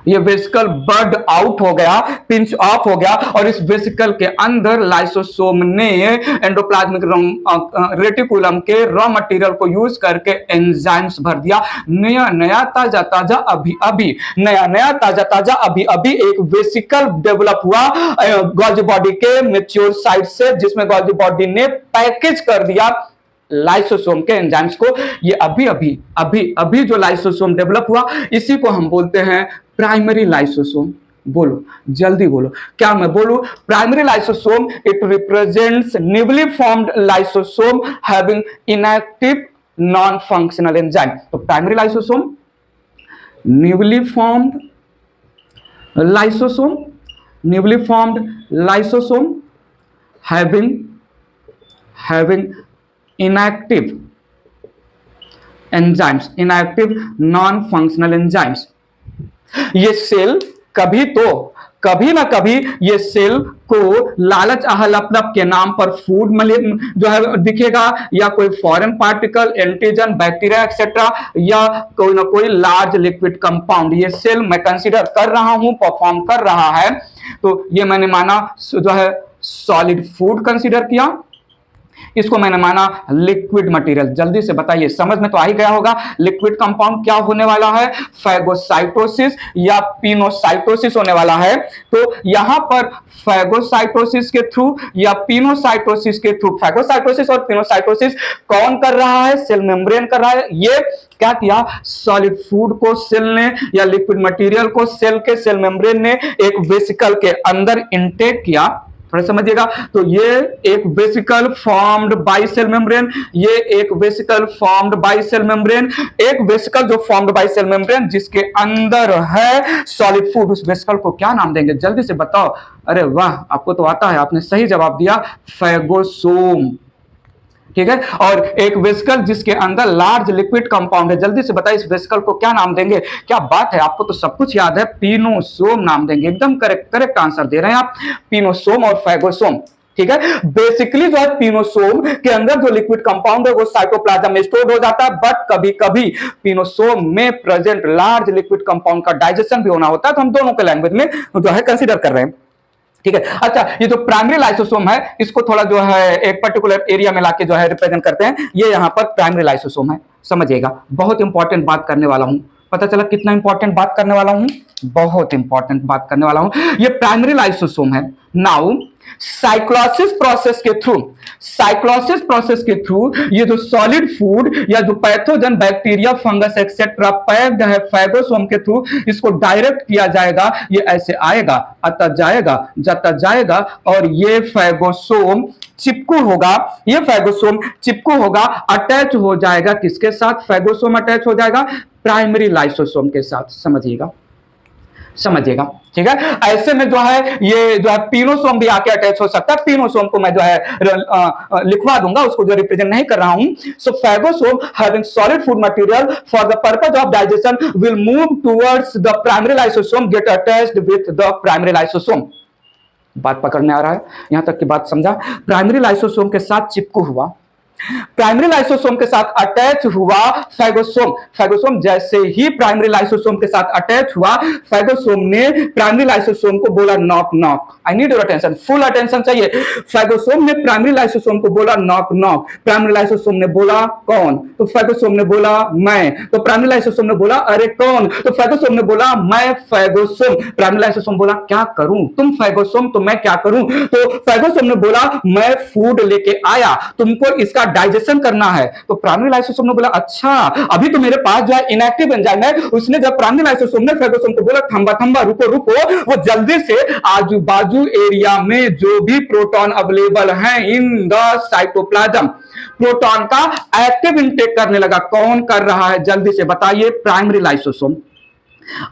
ये वेसिकल बर्ड आउट हो गया, पिंच ऑफ हो गया। और इस वेसिकल के अंदर लाइसोसोम ने एंडोप्लाज्मिक रेटिकुलम के रॉ मटेरियल को यूज करके एंजाइम्स भर दिया। नया नया ताजा ताजा अभी अभी एक वेसिकल डेवलप हुआ गोल्जी बॉडी के मैच्योर साइट से, जिसमें गोल्जी बॉडी ने पैकेज कर दिया लाइसोसोम के एंजाइम्स को। ये अभी जो लाइसोसोम डेवलप हुआ इसी को हम बोलते हैं प्राइमरी लाइसोसोम। बोलो, जल्दी बोलो, क्या मैं बोलूं? Primary lysosome it represents newly formed lysosome having inactive non functional enzyme. तो primary lysosome, newly formed lysosome having inactive enzymes, inactive non-functional enzymes। ये सेल कभी ना कभी ये सेल को लालच अहलपलप के नाम पर फूड जो है दिखेगा, या कोई foreign particle, antigen, bacteria etcetera, या कोई ना कोई लार्ज लिक्विड कंपाउंड ये सेल मैं कंसीडर कर रहा हूं, परफॉर्म कर रहा है। तो ये मैंने माना जो है सॉलिड फूड कंसीडर किया, इसको मैंने माना लिक्विड मटेरियल। जल्दी से बताइए, समझ में तो आ ही गया होगा लिक्विड कंपाउंड क्या होने वाला है, फैगोसाइटोसिस या पिनोसाइटोसिस होने वाला है। तो यहां पर फैगोसाइटोसिस के थ्रू या पिनोसाइटोसिस के थ्रू, फैगोसाइटोसिस और पिनोसाइटोसिस कौन कर रहा है? सेल मेम्ब्रेन कर रहा है। ये क्या किया? सॉलिड फूड को सेल ने या लिक्विड मटेरियल को सेल के सेल मेम्ब्रेन ने एक वेसिकल के अंदर इंटेक किया। थोड़ा समझिएगा, तो ये एक vesicle formed by cell membrane, ये एक vesicle formed by cell membrane, एक वेसिकल जो फॉर्म्ड बाय सेल मेम्ब्रेन जिसके अंदर है सॉलिड फूड, उस वेसिकल को क्या नाम देंगे? जल्दी से बताओ। अरे वाह, आपको तो आता है, आपने सही जवाब दिया, फैगोसोम। ठीक है, और एक वेसिकल जिसके अंदर लार्ज लिक्विड कंपाउंड है, जल्दी से बताइए इस वेसिकल को क्या नाम देंगे? क्या बात है, आपको तो सब कुछ याद है, पिनोसोम नाम देंगे। एकदम करेक्ट आंसर दे रहे हैं आप, पिनोसोम और फैगोसोम। ठीक है, बेसिकली जो है पिनोसोम के अंदर जो लिक्विड कंपाउंड है वो साइटोप्लाज्म में स्टोर हो जाता है, बट कभी कभी पिनोसोम में प्रेजेंट लार्ज लिक्विड कंपाउंड का डाइजेशन भी होना होता है। तो हम दोनों के लैंग्वेज में जो है कंसीडर कर रहे हैं। ठीक है, अच्छा, ये जो प्राइमरी लाइसोसोम है इसको थोड़ा जो है एक पर्टिकुलर एरिया में लाके जो है रिप्रेजेंट करते हैं। ये यहां पर प्राइमरी लाइसोसोम है, समझिएगा। बहुत इंपॉर्टेंट बात करने वाला हूं, पता चला कितना इंपॉर्टेंट बात करने वाला हूं, बहुत इंपॉर्टेंट बात करने वाला हूं। ये प्राइमरी लाइसोसोम है। नाउ साइक्लोसिस प्रोसेस के थ्रू ये जो सॉलिड फूड या जो pathogen bacteria, fungus etcetera packed है फैगोसोम के थ्रू, इसको डायरेक्ट किया जाएगा। ये ऐसे आएगा, आता जाएगा, जाता जाएगा, और ये फैगोसोम चिपकू होगा। ये फैगोसोम चिपकू होगा, अटैच हो जाएगा किसके साथ? फैगोसोम अटैच हो जाएगा प्राइमरी लाइसोसोम के साथ। समझिएगा, ठीक है। ऐसे में जो है ये जो है पिनोसोम भी आके अटैच हो सकता है। पिनोसोम को मैं जो है लिखवा दूंगा, उसको जो रिप्रेजेंट नहीं कर रहा हूं। So phagosome having solid food material for the purpose of digestion will move towards the primary lysosome, get attached with the primary lysosome. बात पकड़ में आ रहा है? यहां तक की बात समझा? प्राइमरी लाइसोसोम के साथ चिपकू हुआ, प्राइमरी लाइसोसोम के साथ अटैच हुआ फैगोसोम। फैगोसोम जैसे ही प्राइमरी लाइसोसोम के साथ अटैच हुआ, फैगोसोम ने प्राइमरी लाइसोसोम को बोला knock knock. I need your attention, full attention चाहिए। फैगोसोम ने प्राइमरी लाइसोसोम को बोला नॉक नॉक। प्राइमरी लाइसोसोम ने बोला कौन? तो फैगोसोम ने बोला मैं। तो प्राइमरी लाइसोसोम ने बोला अरे कौन? तो फैगोसोम ने बोला मैं फैगोसोम। प्राइमरी लाइसोसोम बोला क्या करूं? तुम फैगोसोम तो मैं क्या करूं? तो फैगोसोम ने बोला मैं फूड लेके आया, तुमको इसका डाइजेशन करना है। तो प्राइमरी लाइसोसोम ने बोला अच्छा, अभी तो मेरे पास जो है इनएक्टिव एंजाइम है। उसने जब प्राइमरी लाइसोसोम ने फैगोसोम को बोला थंबा थंबा रुको रुको, वो जल्दी से आजू बाजू एरिया में जो भी प्रोटॉन अवेलेबल हैं इन द साइटोप्लाज्म, प्रोटॉन का एक्टिव इंटेक करने लगा। कौन कर रहा है जल्दी से बताइए? Primary lysosome.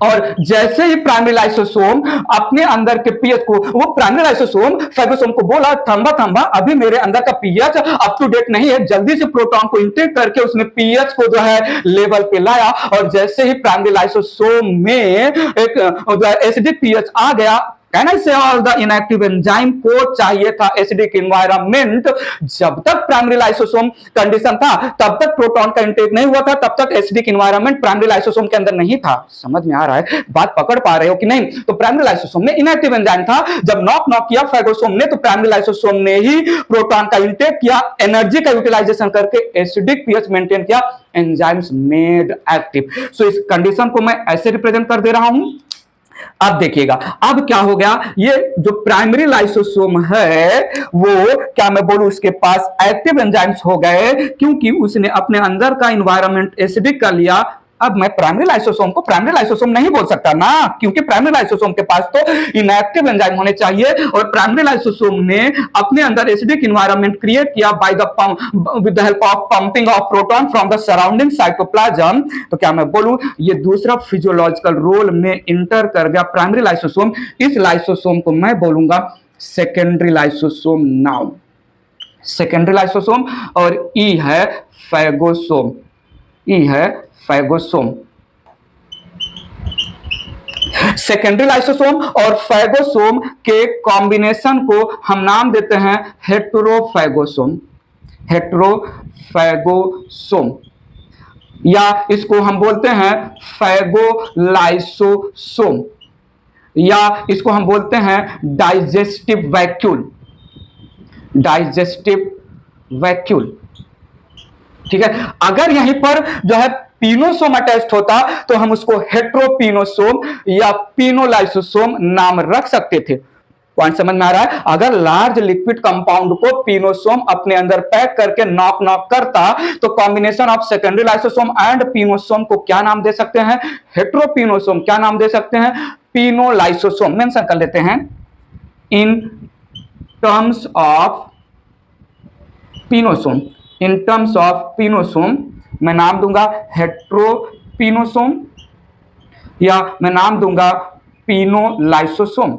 और जैसे ही प्राइमरी लाइसोसोम अपने अंदर के पीएच को, वो प्राइमरी लाइसोसोम फैगोसोम को बोला थंबा थंबा, अभी मेरे अंदर का पीएच अप टू डेट नहीं है, जल्दी से प्रोटॉन को इंटेक करके उसने पीएच को जो है लेवल पे लाया। और जैसे ही प्राइमरी लाइसोसोम में एक एसिडिक पीएच आ गया, कैन आई से ऑल द इनएक्टिव एंजाइम को चाहिए था एसिडिक एनवायरनमेंट। जब तक प्राइमरी लाइसोसोम कंडीशन था तब तक प्रोटॉन का इंटेक नहीं हुआ था, तब तक एसिडिक एनवायरनमेंट प्राइमरी लाइसोसोम के अंदर नहीं था। समझ में आ रहा है? बात पकड़ पा रहे हो कि नहीं? तो प्राइमरी लाइसोसोम में इनएक्टिव एंजाइम था। जब नॉक नॉक किया फैगोसोम ने, तो प्राइमरी लाइसोसोम ने ही प्रोटॉन का इंटेक किया, एनर्जी का यूटिलाइजेशन करके एसिडिक पीएच मेंटेन किया, एंजाइम्स मेड एक्टिव। सो इस कंडीशन को मैं ऐसे रिप्रेजेंट कर दे रहा हूं। अब देखिएगा अब क्या हो गया, ये जो प्राइमरी लाइसोसोम है वो क्या मैं बोलूं उसके पास एक्टिव एंजाइम्स हो गए, क्योंकि उसने अपने अंदर का एनवायरनमेंट एसिडिक कर लिया। अब मैं प्राइमरी लाइसोसोम को प्राइमरी लाइसोसोम नहीं बोल सकता ना, क्योंकि प्राइमरी लाइसोसोम के पास तो इनएक्टिव एंजाइम होने चाहिए, और प्राइमरी लाइसोसोम ने अपने अंदर एसिडिक एनवायरनमेंट क्रिएट किया by the with the help of pumping of proton from the surrounding cytoplasm. तो क्या मैं बोलूं, ये दूसरा फिजियोलॉजिकल रोल में इंटर कर गया प्राइमरी लाइसोसोम। इस लाइसोसोम को मैं बोलूंगा secondary lysosome. Now secondary lysosome, और ई है फैगोसोम। ई है फैगोसोम। सेकेंडरी लाइसोसोम और फैगोसोम के कॉम्बिनेशन को हम नाम देते हैं हेटेरोफैगोसोम। हेटेरोफैगोसोम, या इसको हम बोलते हैं फैगोलाइसोसोम, या इसको हम बोलते हैं डाइजेस्टिव वैक्यूल। डाइजेस्टिव वैक्यूल, ठीक है। अगर यहीं पर जो है पिनोसोम अटैच्ड होता तो हम उसको हेट्रोपिनोसोम या पिनोलाइसोसोम नाम रख सकते थे। पॉइंट समझ में आ रहा है? अगर लार्ज लिक्विड कंपाउंड को पिनोसोम अपने अंदर पैक करके नॉक नॉक करता, तो combination of secondary lysosome and pinosome को क्या नाम दे सकते हैं? हेट्रोपिनोसोम। क्या नाम दे सकते हैं? पिनोलाइसोसोम। मेंशन कर लेते हैं in terms of pinosome. In terms of pinosome मैं नाम दूंगा हेट्रोपिनोसोम, या मैं नाम दूंगा पिनोलाइसोसोम।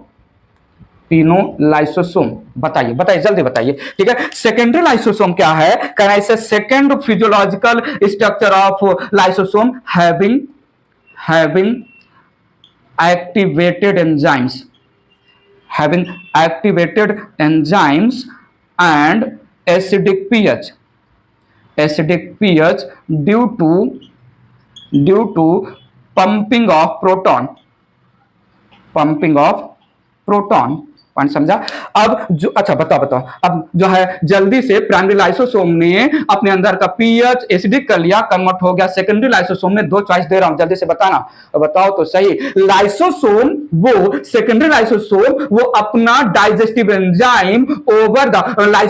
पिनोलाइसोसोम। बताइए बताइए जल्दी बताइए, ठीक है। सेकेंडरी लाइसोसोम क्या है? कैन आई से second physiological structure of lysosome having activated enzymes, having activated enzymes and acidic pH due to pumping of proton। Point समझा? अब जो अच्छा बताओ अब जो है जल्दी से प्राइमरी लाइसोसोम ने अपने अंदर का पीएच एसिडिक कर लिया, कन्वर्ट हो गया। सेकेंडरी लाइसोसोम में दो चॉइस दे रहा हूं, जल्दी से बताना, बताओ तो सही। लाइसोसोम वो सेकेंडरी लाइसोसोम वो अपना digestive enzyme over the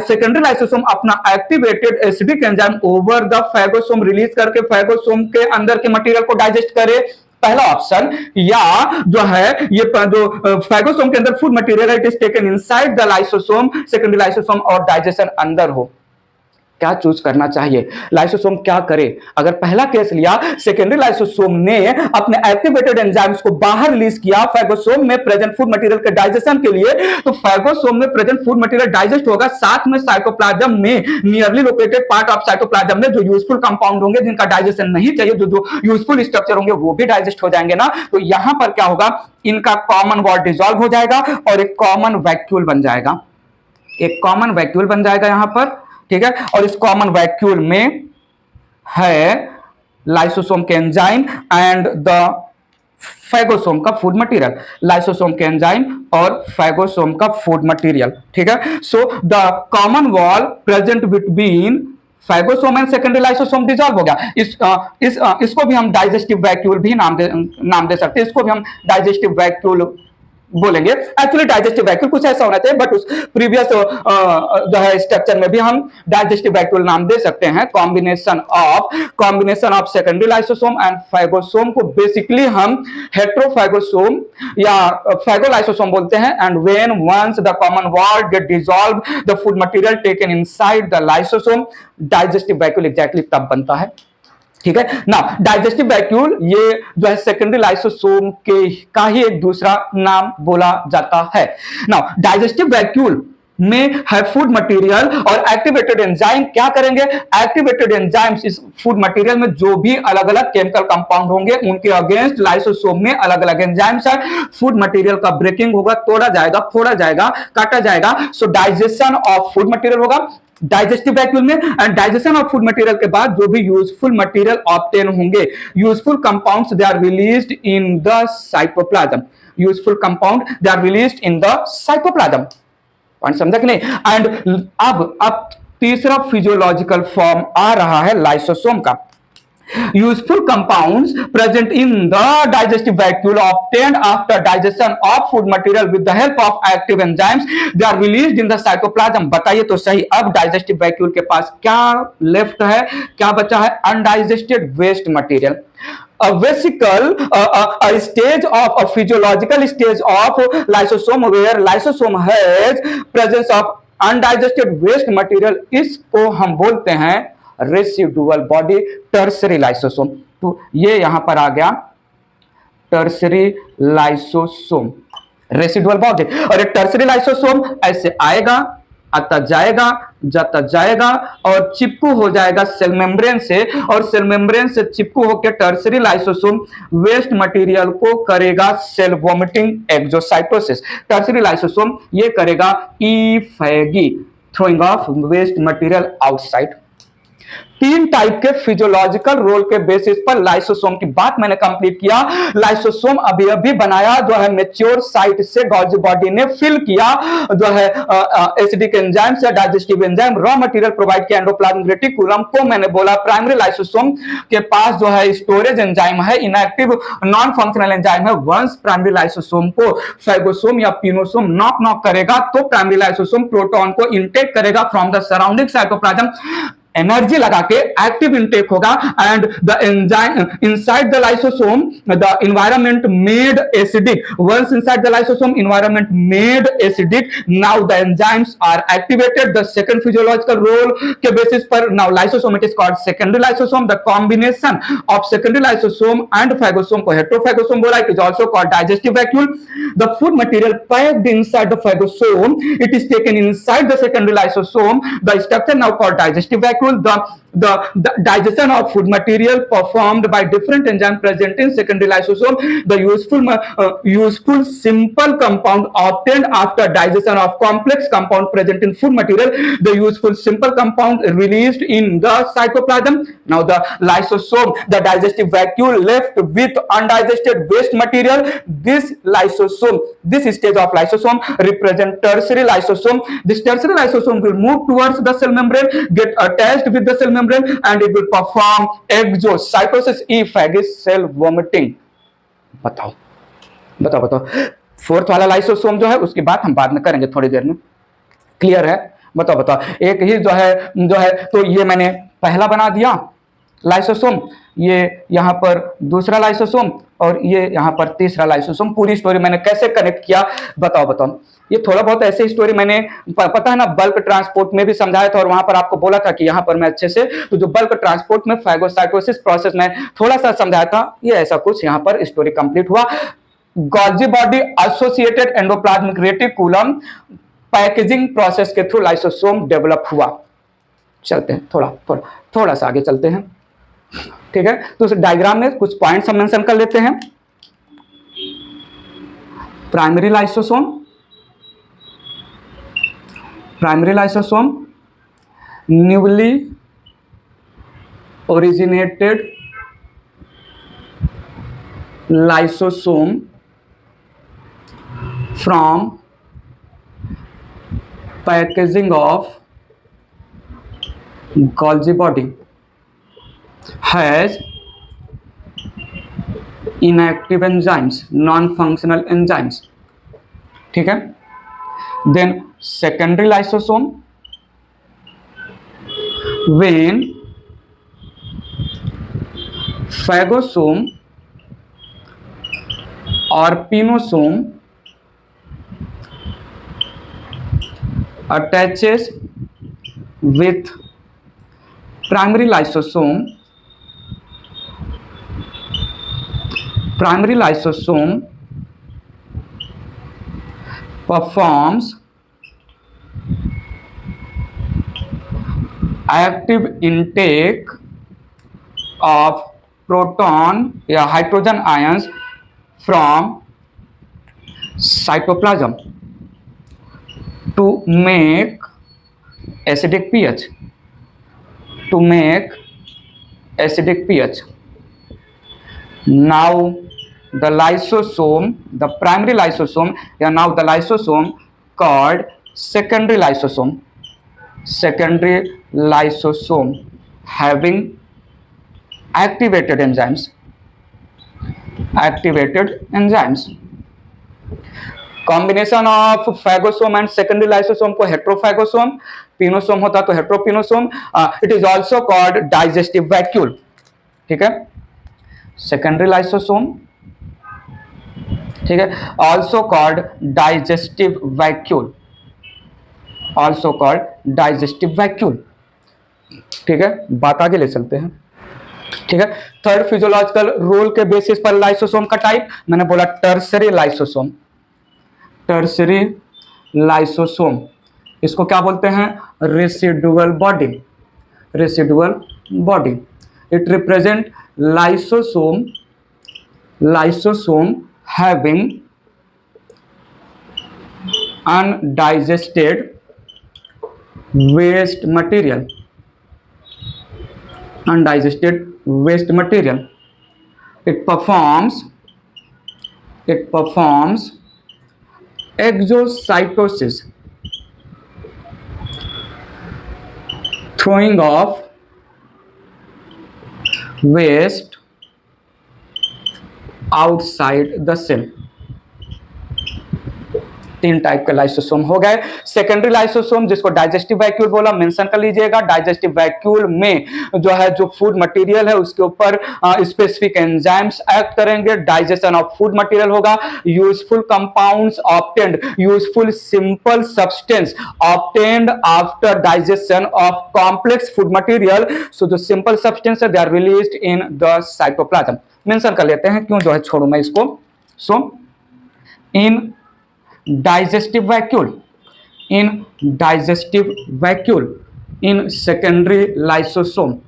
secondary lysosome अपना activated acidic enzyme over the phagosome release करके फैगोसोम के अंदर के मटेरियल को डाइजेस्ट करे, पहला ऑप्शन। या जो है ये जो फैगोसोम के अंदर फूड मटेरियल है, it is taken inside the lysosome, secondary lysosome, और डाइजेशन अंदर हो। क्या चूज करना चाहिए? लाइसोसोम क्या करे? अगर पहला केस लिया, सेकेंडरी लाइसोसोम ने अपने एक्टिवेटेड एंजाइम्स को बाहर रिलीज किया फैगोसोम में प्रेजेंट फूड मटेरियल के डाइजेशन के लिए, तो फैगोसोम में प्रेजेंट फूड मटेरियल डाइजेस्ट होगा, साथ में साइटोप्लाज्म में nearly located part of cytoplasm में जो यूजफुल कंपाउंड होंगे जिनका डाइजेशन नहीं चाहिए, जो यूजफुल स्ट्रक्चर होंगे वो भी डाइजेस्ट हो जाएंगे ना। तो यहां पर क्या होगा, इनका कॉमन वॉल डिसॉल्व हो जाएगा और एक कॉमन वैक्यूल बन जाएगा। एक कॉमन वैक्यूल बन जाएगा यहां पर, ठीक है। और इस कॉमन वैक्यूल में है लाइसोसोम के एंजाइम एंड द फैगोसोम का फूड मटेरियल, लाइसोसोम के एंजाइम और फैगोसोम का फूड मटेरियल, ठीक है। So the common wall present between phagosome and secondary lysosome dissolve हो गया। इसको भी हम डाइजेस्टिव वैक्यूल भी नाम दे सकते हैं, इसको भी हम डाइजेस्टिव वैक्यूल बोलेंगे। एक्चुअली डाइजेस्टिव वैक्यूल कुछ ऐसा होना चाहिए, बट उस प्रीवियस जो है स्ट्रक्चर में भी हम डाइजेस्टिव वैक्यूल नाम दे सकते हैं। Combination of secondary lysosome and phagosome को बेसिकली हम हेट्रोफैगोसोम या फैगोलाइसोसोम बोलते हैं। And when once the common wall get dissolve the food material taken inside the lysosome, digestive vacuole exactly तब बनता है, ठीक है ना। डाइजेस्टिव वैक्यूल ये जो है सेकेंडरी लाइसोसोम के का ही एक दूसरा नाम बोला जाता है। नाउ डाइजेस्टिव वैक्यूल में है फूड मटेरियल और एक्टिवेटेड एंजाइम क्या करेंगे, एक्टिवेटेड एंजाइम्स इस फूड मटेरियल में जो भी अलग अलग केमिकल कंपाउंड होंगे उनके अगेंस्ट लाइसोसोम में अलग अलग एंजाइम्स है, फूड मटेरियल का ब्रेकिंग होगा, तोड़ा जाएगा, फोड़ा जाएगा, काटा जाएगा। So digestion of food material होगा डाइजेस्टिव वैक्यूल में। And digestion of food material के बाद जो भी यूजफुल मटेरियल ऑब्टेन होंगे, useful compounds they are released in the cytoplasm, useful compound they are released in the cytoplasm. Point समझा कि नहीं। एंड अब तीसरा फिजियोलॉजिकल फॉर्म आ रहा है लाइसोसोम का। Useful compounds present in the digestive vacuole obtained after digestion of food material with the help of active enzymes, they are released in the cytoplasm। बताइए तो सही, अब डाइजेस्टिव वैक्यूल के पास क्या लेफ्ट है, क्या बचा है, undigested waste material. A vesicle, a stage of a physiological stage of lysosome where lysosome has presence of undigested waste material, इसको हम बोलते हैं रेसिडुअल बॉडी टर्सरी लाइसोसोम। तो ये यहां पर आ गया टर्सरी लाइसोसोम, रेसिडुअल बॉडी। और एक टर्सरी लाइसोसोम ऐसे आएगा, आता जाएगा, जाता जाएगा और चिपकू हो जाएगा सेल मेम्ब्रेन से, और सेल मेम्ब्रेन से चिपकू होकर टर्सरी लाइसोसोम वेस्ट मटेरियल को करेगा cell vomiting exocytosis. Tertiary lysosome ये करेगा ईफैगी, throwing off waste material outside. तीन टाइप के फिजियोलॉजिकल रोल के बेसिस पर लाइसोसोम की बात मैंने कंप्लीट किया। लाइसोसोम अभी अभी बनाया जो है मैच्योर साइट से गॉल्जी बॉडी ने फिल किया जो है एसिडिक एंजाइम से, digestive enzyme, raw material provide किया एंडोप्लाज्मिक रेटिकुलम को। मैंने बोला प्राइमरी लाइसोसोम के पास जो है स्टोरेज एंजाइम है, इनएक्टिव नॉन फंक्शनल एंजाइम है। वंस प्राइमरी लाइसोसोम को फैगोसोम या पिनोसोम नॉक करेगा तो प्राइमरी लाइसोसोम प्रोटॉन को इनटेक करेगा from the surrounding cytoplasm, energy लगा के एक्टिव इनटेक होगा। And the enzyme inside the lysosome the environment made acidic, once inside the lysosome environment made acidic, now the enzymes are activated. The second physiological role के बेसिस पर now lysosome it is called secondary lysosome. The combination of secondary lysosome and phagosome को हेट्रोफैगोसोम बोला। It is also called digestive vacuole. The food material packed inside the phagosome, it is taken inside the secondary lysosome. The structure now called digestive vacuole. The digestion of food material performed by different enzymes present in secondary lysosome. The useful simple compound obtained after digestion of complex compound present in food material. The useful simple compound released in the cytoplasm. Now the lysosome, the digestive vacuole left with undigested waste material. This lysosome, this stage of lysosome represent tertiary lysosome. This tertiary lysosome will move towards the cell membrane, get attached with the cell membrane, and it will perform exocytosis, ephagus, cell vomiting। बताओ फोर्थ वाला लाइसोसोम जो है उसकी बात हम बाद में करेंगे थोड़ी देर में, क्लियर है। बताओ एक ही जो है तो ये मैंने पहला बना दिया लाइसोसोम, ये यहाँ पर दूसरा लाइसोसोम और ये यहाँ पर तीसरा लाइसोसोम। पूरी स्टोरी मैंने कैसे कनेक्ट किया बताओ। ये थोड़ा बहुत ऐसे स्टोरी मैंने पता है ना बल्क ट्रांसपोर्ट में भी समझाया था, और वहां पर आपको बोला था कि यहाँ पर मैं अच्छे से तो जो बल्क ट्रांसपोर्ट में फैगोसाइटोसिस प्रोसेस में थोड़ा सा समझाया था, ये ऐसा कुछ यहाँ पर स्टोरी कंप्लीट हुआ। Golgi body associated endoplasmic reticulum packaging process के थ्रू लाइसोसोम डेवलप हुआ। चलते हैं थोड़ा सा आगे चलते हैं, ठीक है। तो उस डायग्राम में कुछ पॉइंट्स हम मेंशन कर लेते हैं। Primary lysosome, newly originated lysosome from packaging of Golgi body has inactive enzymes, non-functional enzymes. ठीक है. Then secondary lysosome, when phagosome or pinosome attaches with primary lysosome performs active intake of proton या hydrogen ions from cytoplasm to make acidic pH. Now the lysosome, the primary lysosome, now the lysosome called secondary lysosome having activated enzymes. Combination of phagosome and secondary lysosome को heterophagosome, pinosome होता तो heteropinosome. It is also called digestive vacuole. ठीक है. Secondary lysosome, ठीक है, also called digestive vacuole. ठीक है, बात आगे ले चलते हैं. ठीक है. थर्ड फिजियोलॉजिकल रोल के बेसिस पर लाइसोसोम का टाइप मैंने बोला टर्सरी लाइसोसोम. इसको क्या बोलते हैं? Residual body. It represent lysosome having undigested waste material. It performs exocytosis, throwing off waste outside the cell. 3 type के लाइसोसोम हो गए. सेकेंडरी लाइसोसोम जिसको डाइजेस्टिव वैक्यूल बोला, मेंशन कर लीजिएगा. डाइजेस्टिव वैक्यूल में जो फूड मटेरियल है उसके ऊपर स्पेसिफिक एंजाइम्स एक्ट करेंगे. डाइजेशन ऑफ फूड मटेरियल होगा. Useful compounds obtained, useful simple substance obtained after digestion of complex food material. So जो सिंपल सब्सटेंस है they are released in the cytoplasm. Mention कर लेते हैं, क्यों जो है छोड़ू मैं इसको. सो इन digestive vacuole, in secondary lysosome,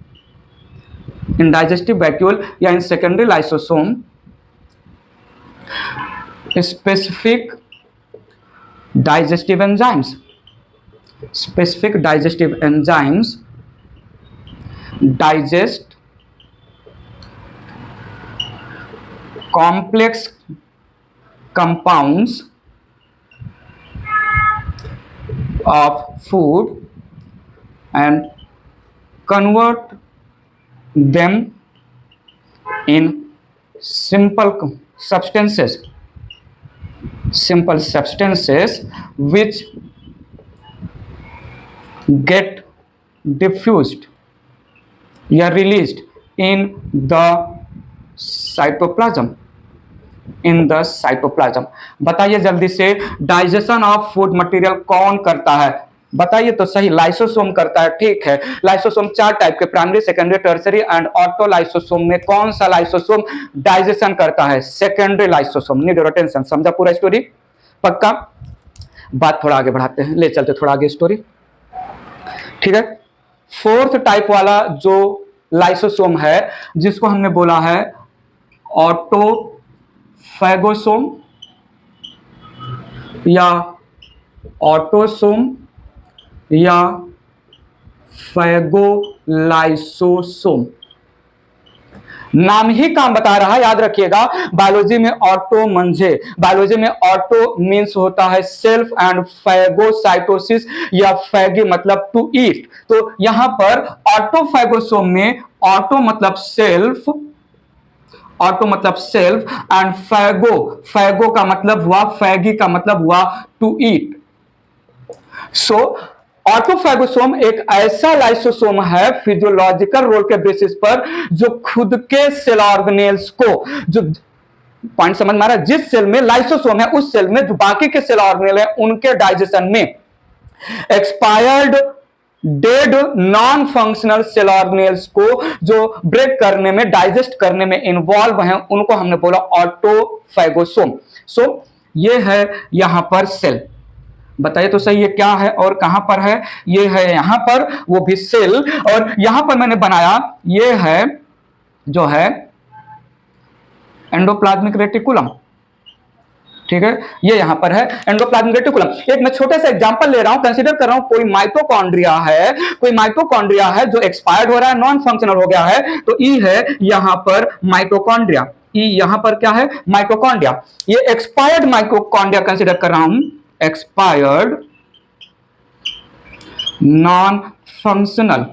in digestive vacuole या in secondary lysosome, specific digestive enzymes digest complex compounds of food and convert them in simple substances which get diffused या released in the cytoplasm. बताइए जल्दी से, डाइजेशन ऑफ फूड मटेरियल कौन करता है? बताइए तो सही. लाइसोसोम करता है. ठीक है. लाइसोसोम 4 टाइप के, primary, secondary, tertiary and auto lysosome में कौन सा लाइसोसोम डाइजेशन करता है? Secondary lysosome. Need your attention. समझा पूरा स्टोरी? पक्का? बात थोड़ा आगे बढ़ाते हैं, ले चलते थोड़ा आगे स्टोरी. ठीक है. फोर्थ टाइप वाला जो लाइसोसोम है जिसको हमने बोला है ऑटोफैगोसोम या ऑटोसोम या फेगोलाइसोसोम। नाम ही काम बता रहा है, याद रखिएगा। बायोलॉजी में ऑटो मंझे, बायोलॉजी में ऑटो मीन्स होता है सेल्फ एंड फैगोसाइटोसिस या फैगी मतलब टू ईट। तो यहां पर ऑटोफैगोसोम में ऑटो मतलब सेल्फ, ऑटो मतलब सेल्फ एंड फैगो, फैगो का मतलब हुआ, फैगी का मतलब हुआ टू ईट। सो ऑटोफैगोसोम एक ऐसा लाइसोसोम है फिजियोलॉजिकल रोल के बेसिस पर जो खुद के सेल ऑर्गेनेल्स को, जो पॉइंट समझ में आ रहा है, जिस सेल में लाइसोसोम है उस सेल में जो बाकी के सेल ऑर्गेनेल है उनके डाइजेशन में expired dead non functional cell organelles को जो ब्रेक करने में, डाइजेस्ट करने में इन्वॉल्व हैं, उनको हमने बोला ऑटोफैगोसोम। सो ये है यहां पर सेल। बताइए तो सही, ये क्या है और कहां पर है? ये है यहां पर, वो भी सेल। और यहां पर मैंने बनाया, ये है जो है एंडोप्लाज्मिक रेटिकुलम। ठीक है, ये यहां पर है एंडोप्लाज्मिक रेटिकुलम। एक मैं छोटा सा एग्जांपल ले रहा हूं, कंसीडर कर रहा हूं कोई माइटोकॉन्ड्रिया है, कोई माइटोकॉन्ड्रिया है जो एक्सपायर्ड हो रहा है, नॉन फंक्शनल हो गया है। तो ई है यहां पर माइटोकॉन्ड्रिया, ई यहां पर क्या है? माइटोकॉन्ड्रिया। ये एक्सपायर्ड माइटोकॉन्ड्रिया कंसीडर कर रहा हूं, एक्सपायर्ड नॉन फंक्शनल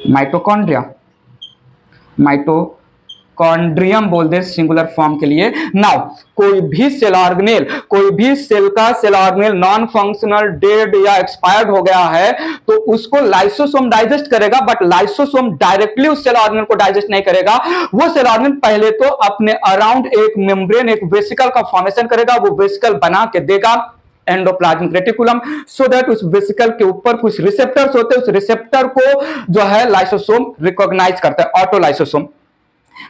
माइटोकॉन्ड्रिया, माइटोकॉन्ड्रियम बोल दे सिंगुलर फॉर्म के लिए। नाउ कोई भी सेल ऑर्गेनेल, कोई भी सेल का cell organelle non functional, dead या एक्सपायर्ड हो गया है तो उसको लाइसोसोम डाइजेस्ट करेगा, बट लाइसोसोम डायरेक्टली उस सेल ऑर्गेनेल को डाइजेस्ट नहीं करेगा। वो सेल ऑर्गेनेल पहले तो अपने अराउंड एक मेम्ब्रेन, एक वेसिकल का फॉर्मेशन करेगा, वो वेसिकल बना के देगा एंडोप्लाज्मिक रेटिकुलम, सो दैट उस वेसिकल के ऊपर कुछ रिसेप्टर्स होते हैं, उस रिसेप्टर को जो है लाइसोसोम रिकॉग्नाइज करता है, ऑटोलाइसोसोम।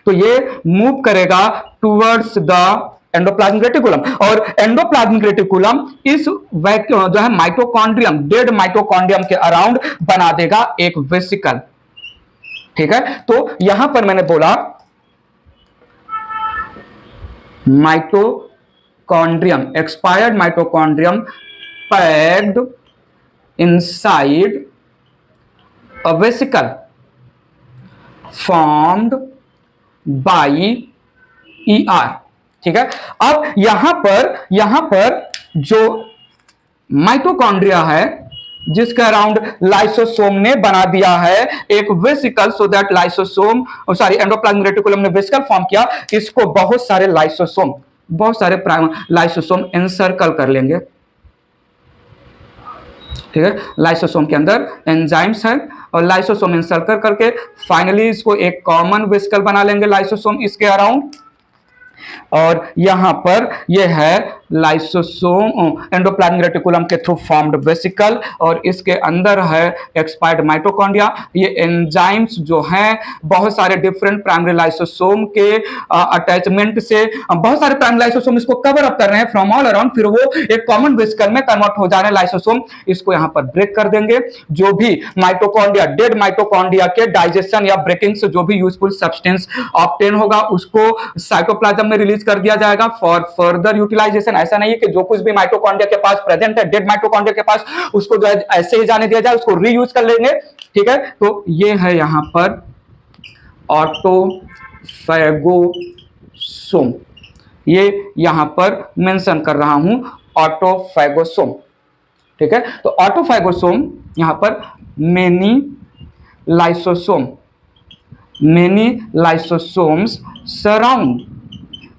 तो ये मूव करेगा टुवर्ड्स द एंडोप्लाज्मिक रेटिकुलम, और एंडोप्लाज्मिक रेटिकुलम इस जो है माइटोकॉन्ड्रियम, डेड माइटोकॉन्ड्रियम के अराउंड बना देगा एक वेसिकल। ठीक है, तो यहां पर मैंने बोला mitochondrion, expired mitochondrion packed inside a vesicle formed by ER। ठीक है, अब यहां पर जो माइटोकॉन्ड्रिया है जिसके अराउंड लाइसोसोम ने बना दिया है एक vesicle, so that lysosome, sorry endoplasmic reticulum ने वेसिकल फॉर्म किया, इसको बहुत सारे लाइसोसोम, बहुत सारे लाइसोसोम एनसर्कल कर लेंगे। ठीक है, लाइसोसोम के अंदर एंजाइम्स है और लाइसोसोम एनसर्कल करके फाइनली इसको एक कॉमन वेसिकल बना लेंगे लाइसोसोम इसके अराउंड। और यहां पर यह है लाइसोसोम एंडोप्लाज्मिक रेटिकुलम के थ्रू फॉर्म्ड वेसिकल, और इसके अंदर है एक्सपायर्ड माइटोकॉन्ड्रिया। ये एंजाइम्स जो हैं बहुत सारे डिफरेंट प्राइमरी लाइसोसोम के अटैचमेंट से, बहुत सारे प्राइमरी लाइसोसोम इसको कवर अप कर रहे हैं फ्रॉम ऑल अराउंड, फिर वो एक कॉमन वेसिकल में कन्वर्ट हो जा रहे हैं लाइसोसोम, इसको यहां पर ब्रेक कर देंगे। जो भी माइटोकॉन्ड्रिया, डेड माइटोकॉन्ड्रिया के डाइजेशन या ब्रेकिंग से जो भी यूजफुल सब्सटेंस ऑब्टेन होगा उसको साइटोप्लाज्म में रिलीज कर दिया जाएगा फॉर फर्दर यूटिलाइजेशन। ऐसा नहीं है कि जो कुछ भी माइटोकॉन्ड्रिया के पास प्रेजेंट है, डेड माइटोकॉन्ड्रिया के पास, उसको जो है ऐसे ही जाने दिया जाए, उसको रीयूज कर लेंगे। ठीक है, तो ये है यहां पर ऑटोफैगोसोम, ये यहां पर मेंशन कर रहा हूं ऑटोफैगोसोम। ठीक है, तो ऑटोफैगोसोम यहां पर many lysosome, many lysosomes surround,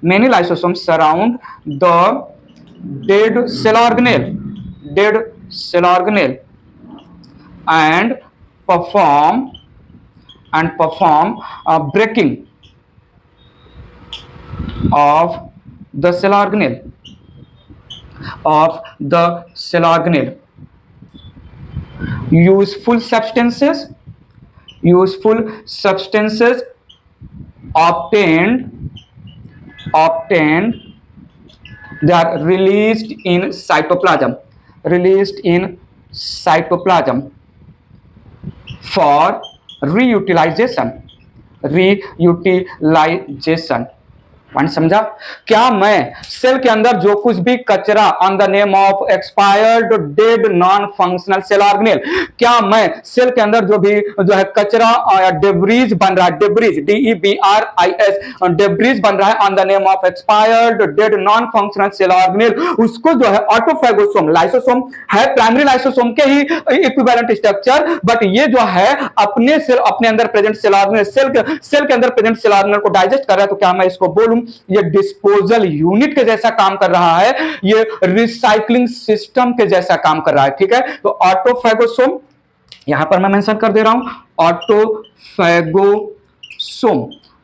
many lysosomes surround the dead cell organelle and perform breaking of the cell organelle. Useful substances obtained, they are released in cytoplasm for reutilization. Point समझा? क्या मैं सेल के अंदर जो कुछ भी कचरा on the name of expired dead non functional cell organelle, क्या मैं सेल के अंदर जो है कचरा डेब्रीज बन रहा है, डेब्रीज DEBRIS डेब्रीज बन रहा है on the name of expired dead non functional cell organelle, उसको जो है ऑटोफैगोसोम, लाइसोसोम है प्राइमरी लाइसोसोम के ही इक्विवेलेंट स्ट्रक्चर, बट ये जो है अपने सेल, अपने अंदर प्रेजेंट सेल ऑर्गेनेल, सेल के अंदर प्रेजेंट सेल ऑर्गेनेल को डाइजेस्ट कर रहा है। तो क्या मैं इसको बोलूं ये डिस्पोजल यूनिट के जैसा काम कर रहा है, ये रिसाइकलिंग सिस्टम के जैसा काम कर रहा है। ठीक है, तो ऑटोफैगोसोम यहां पर मैं मेंशन कर दे रहा हूं, ऑटोफैगोसोम।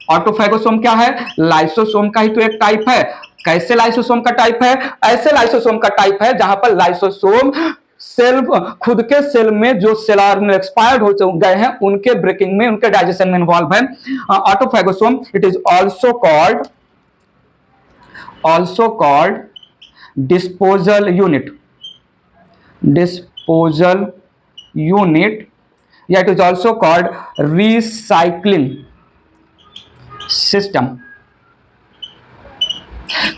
ऑटोफैगोसोम क्या है? लाइसोसोम का ही तो एक टाइप है। कैसे लाइसोसोम का टाइप है? ऐसे लाइसोसोम का टाइप है जहां पर लाइसोसोम सेल, खुद के सेल में जो सेल ऑर्गेनेल एक्सपायर्ड हो गए हैं उनके ब्रेकिंग में, उनके डाइजेशन में इन्वॉल्व है। Autophagosome it is also called disposal unit, yeah, it is also called recycling system।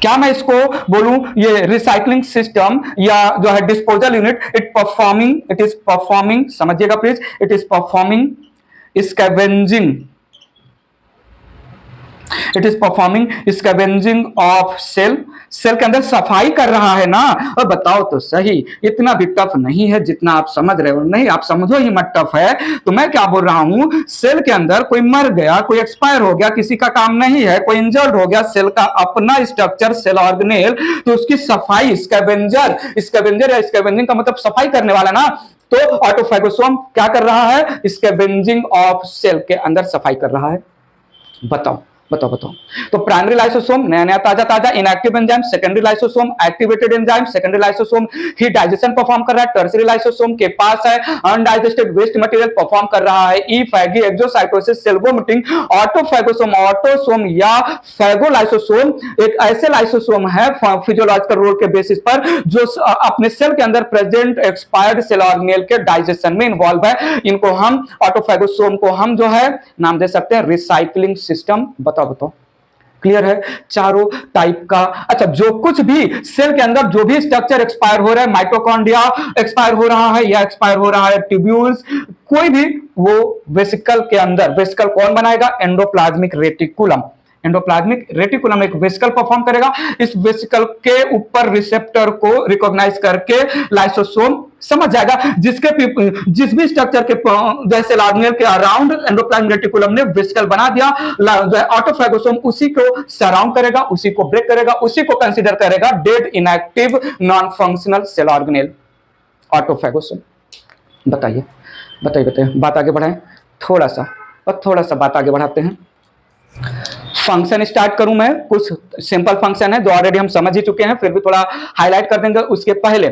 क्या मैं इसको बोलूं ये रिसाइकलिंग सिस्टम या जो है disposal unit, it is performing, समझिएगा please, it is performing scavenging of cell के अंदर सफाई कर रहा है ना। और बताओ तो सही, इतना भी टफ नहीं है जितना आप समझ रहे हो। नहीं, आप समझो ही मत टफ है। तो मैं क्या बोल रहा हूं, सेल के अंदर कोई मर गया, कोई एक्सपायर हो गया, किसी का काम नहीं है, कोई इंजर्ड हो गया, सेल का अपना स्ट्रक्चर सेल ऑर्गेनेल, तो उसकी सफाई स्कैवेंजर या स्कैवेंजिंग का मतलब सफाई करने वाला ना। तो ऑटोफैगोसोम क्या कर रहा है? स्कैवेंजिंग ऑफ सेल के अंदर सफाई कर रहा है। बताओ। तो प्राइमरी लाइसोसोम नया ताजा inactive enzyme, secondary lysosome activated enzyme, secondary lysosome ही डाइजेशन परफॉर्म कर रहा है। टर्शियरी लाइसोसोम के पास है अनडाइजेस्टेड वेस्ट मटेरियल परफॉर्म कर रहा है ई फैगी, एक्सोसाइटोसिस, सेल वोमिटिंग। ऑटोसोम या फैगोलाइसोसोम एक ऐसे लाइसोसोम है फिजियोलॉजिकल रोल के बेसिस पर जो अपने सेल के अंदर प्रेजेंट एक्सपायर्ड सेल ऑर्गेनेल के डाइजेशन में इन्वॉल्व है। इनको हम ऑटोफैगोसोम को हम जो है नाम दे सकते हैं रिसाइकलिंग सिस्टम। बताओ क्लियर है चारों टाइप का? अच्छा, जो कुछ भी सेल के अंदर जो भी स्ट्रक्चर एक्सपायर हो रहा है, माइटोकॉन्ड्रिया एक्सपायर हो रहा है या एक्सपायर हो रहा है ट्यूब्यूल्स, कोई भी, वो वेसिकल के अंदर, वेसिकल कौन बनाएगा? Endoplasmic reticulum. एंडोप्लाज्मिक रेटिकुलम एक वेसिकल परफॉर्म करेगा। इस वेसिकल के ऊपर रिसेप्टर को रिकॉग्नाइज करके लाइसोसोम समझ जाएगा, जिस भी स्ट्रक्चर के जैसे ऑर्गेनेल के अराउंड एंडोप्लाज्मिक रेटिकुलम ने वेसिकल बना दिया, ऑटोफैगोसोम उसी को सराउंड करेगा, उसी को ब्रेक करेगा, उसी को कंसीडर करेगा dead inactive non functional cell organelle autophagosome. बताइए बात आगे बढ़ाएं थोड़ा सा बात आगे बढ़ाते हैं। फंक्शन स्टार्ट करूं मैं, कुछ सिंपल फंक्शन है जो ऑलरेडी हम समझ ही चुके हैं, फिर भी थोड़ा हाईलाइट कर देंगे। उसके पहले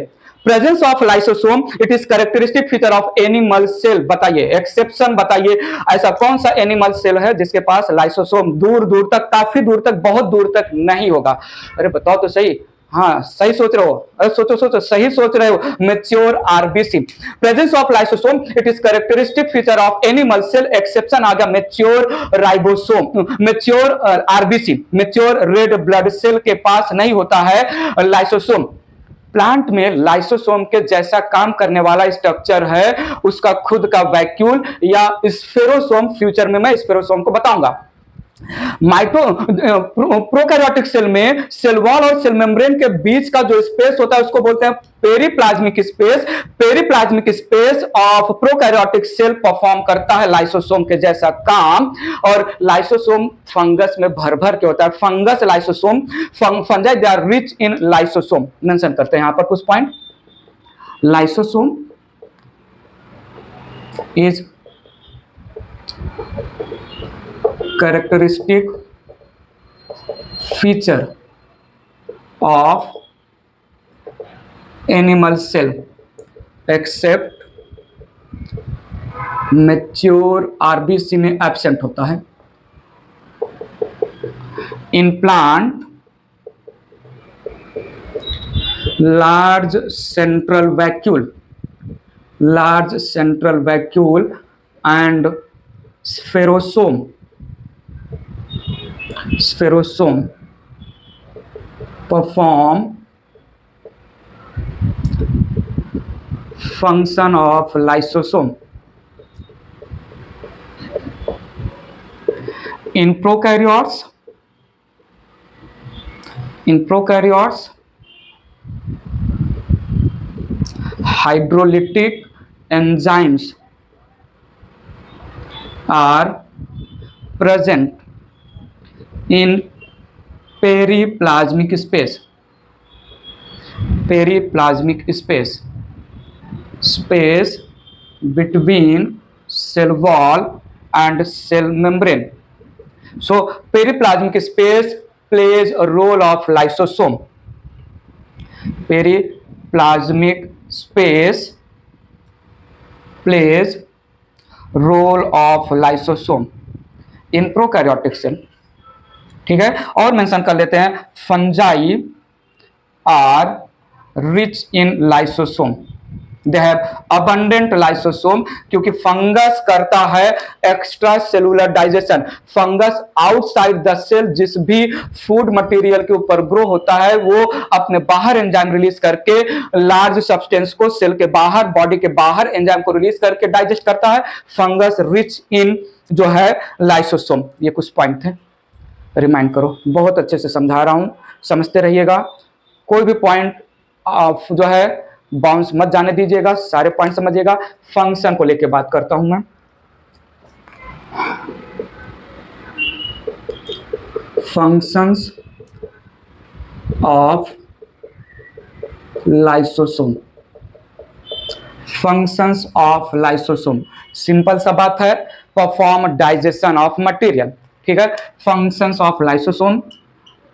presence of lysosome it is characteristic feature of animal cell. बताइए एक्सेप्शन, बताइए ऐसा कौन सा एनिमल सेल है जिसके पास लाइसोसोम दूर तक, काफी दूर तक, बहुत दूर तक नहीं होगा? अरे बताओ तो सही। हाँ, सही सोच रहे हो, अरे सोचो सही सोच रहे हो। Mature RBC, presence of lysosome it is characteristic feature of animal cell, exception आ गया mature ribosome, mature RBC, mature red blood cell के पास नहीं होता है लाइसोसोम। प्लांट में लाइसोसोम के जैसा काम करने वाला स्ट्रक्चर है, उसका खुद का वैक्यूल या स्फेरोसोम। फ्यूचर में मैं स्फेरोसोम को बताऊंगा। प्रोकैरियोटिक सेल में सेल वॉल और सेल मेम्ब्रेन के बीच का जो स्पेस होता है उसको बोलते हैं periplasmic space. Periplasmic space of prokaryotic cell perform करता है लाइसोसोम के जैसा काम। और लाइसोसोम फंगस में भर के होता है। Fungus lysosome, fungi they are rich in lysosome. Mention करते हैं यहां पर कुछ point. Lysosome is characteristic feature of animal cell except mature RBC में absent होता है। in plant large central vacuole and spherosome perform function of lysosome. In prokaryotes, hydrolytic enzymes are present in periplasmic space. Space between cell wall and cell membrane. So periplasmic space plays a role of lysosome. Periplasmic space plays role of lysosome in prokaryotic cell. ठीक है, और मेंशन कर लेते हैं fungi are rich in lysosome. They have abundant lysosome, क्योंकि फंगस करता है extracellular digestion. Fungus outside the cell जिस भी फूड मटेरियल के ऊपर ग्रो होता है वो अपने बाहर एंजाइम रिलीज करके लार्ज सब्सटेंस को सेल के बाहर, बॉडी के बाहर एंजाइम को रिलीज करके डाइजेस्ट करता है. फंगस रिच इन जो है लाइसोसोम. ये कुछ पॉइंट थे, रिमाइंड करो. बहुत अच्छे से समझा रहा हूं, समझते रहिएगा. कोई भी पॉइंट जो है बाउंस मत जाने दीजिएगा, सारे पॉइंट समझिएगा. फंक्शन को लेके बात करता हूं मैं. Functions of lysosome. Functions of lysosome simple सा बात है, परफॉर्म डाइजेशन ऑफ मटेरियल. ठीक है, functions of lysosome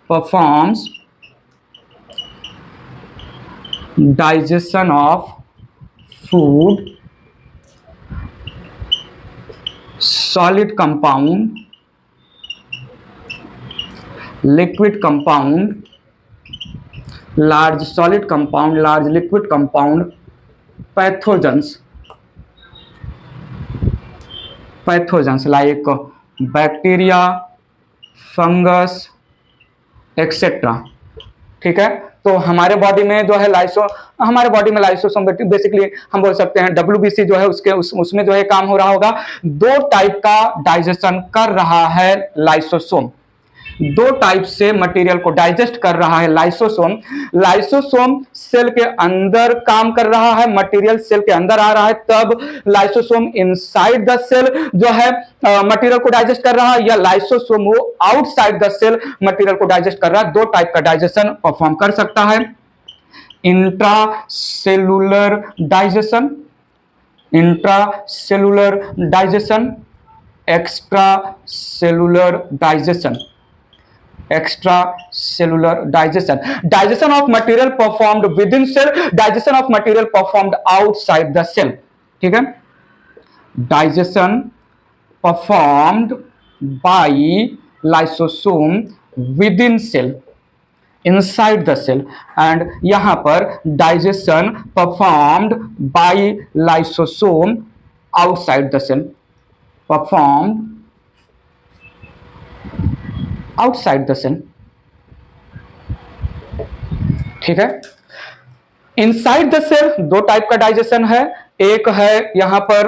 performs digestion of food, solid compound, liquid compound, large solid compound, large liquid compound, pathogens like bacteria, fungus, etc. ठीक है, तो हमारे बॉडी में जो है लाइसोसोम बेसिकली हम बोल सकते हैं WBC जो है उसमें जो है काम हो रहा होगा. 2 टाइप का डाइजेशन कर रहा है लाइसोसोम. 2 टाइप से मटेरियल को डाइजेस्ट कर रहा है लाइसोसोम. लाइसोसोम सेल के अंदर काम कर रहा है, मटेरियल सेल के अंदर आ रहा है, तब लाइसोसोम इनसाइड द सेल जो है मटेरियल को डाइजेस्ट कर रहा है, या लाइसोसोम वो आउटसाइड द सेल मटेरियल को डाइजेस्ट कर रहा है. 2 टाइप का डाइजेशन परफॉर्म कर सकता है. Intracellular digestion, extracellular digestion. Digestion of material performed within cell, digestion of material performed outside the cell. ठीक है, digestion performed by lysosome within cell, inside the cell, and यहां पर digestion performed by lysosome outside the cell, performed outside the cell. ठीक है, इनसाइड द सेल 2 टाइप का डाइजेशन है. एक है यहां पर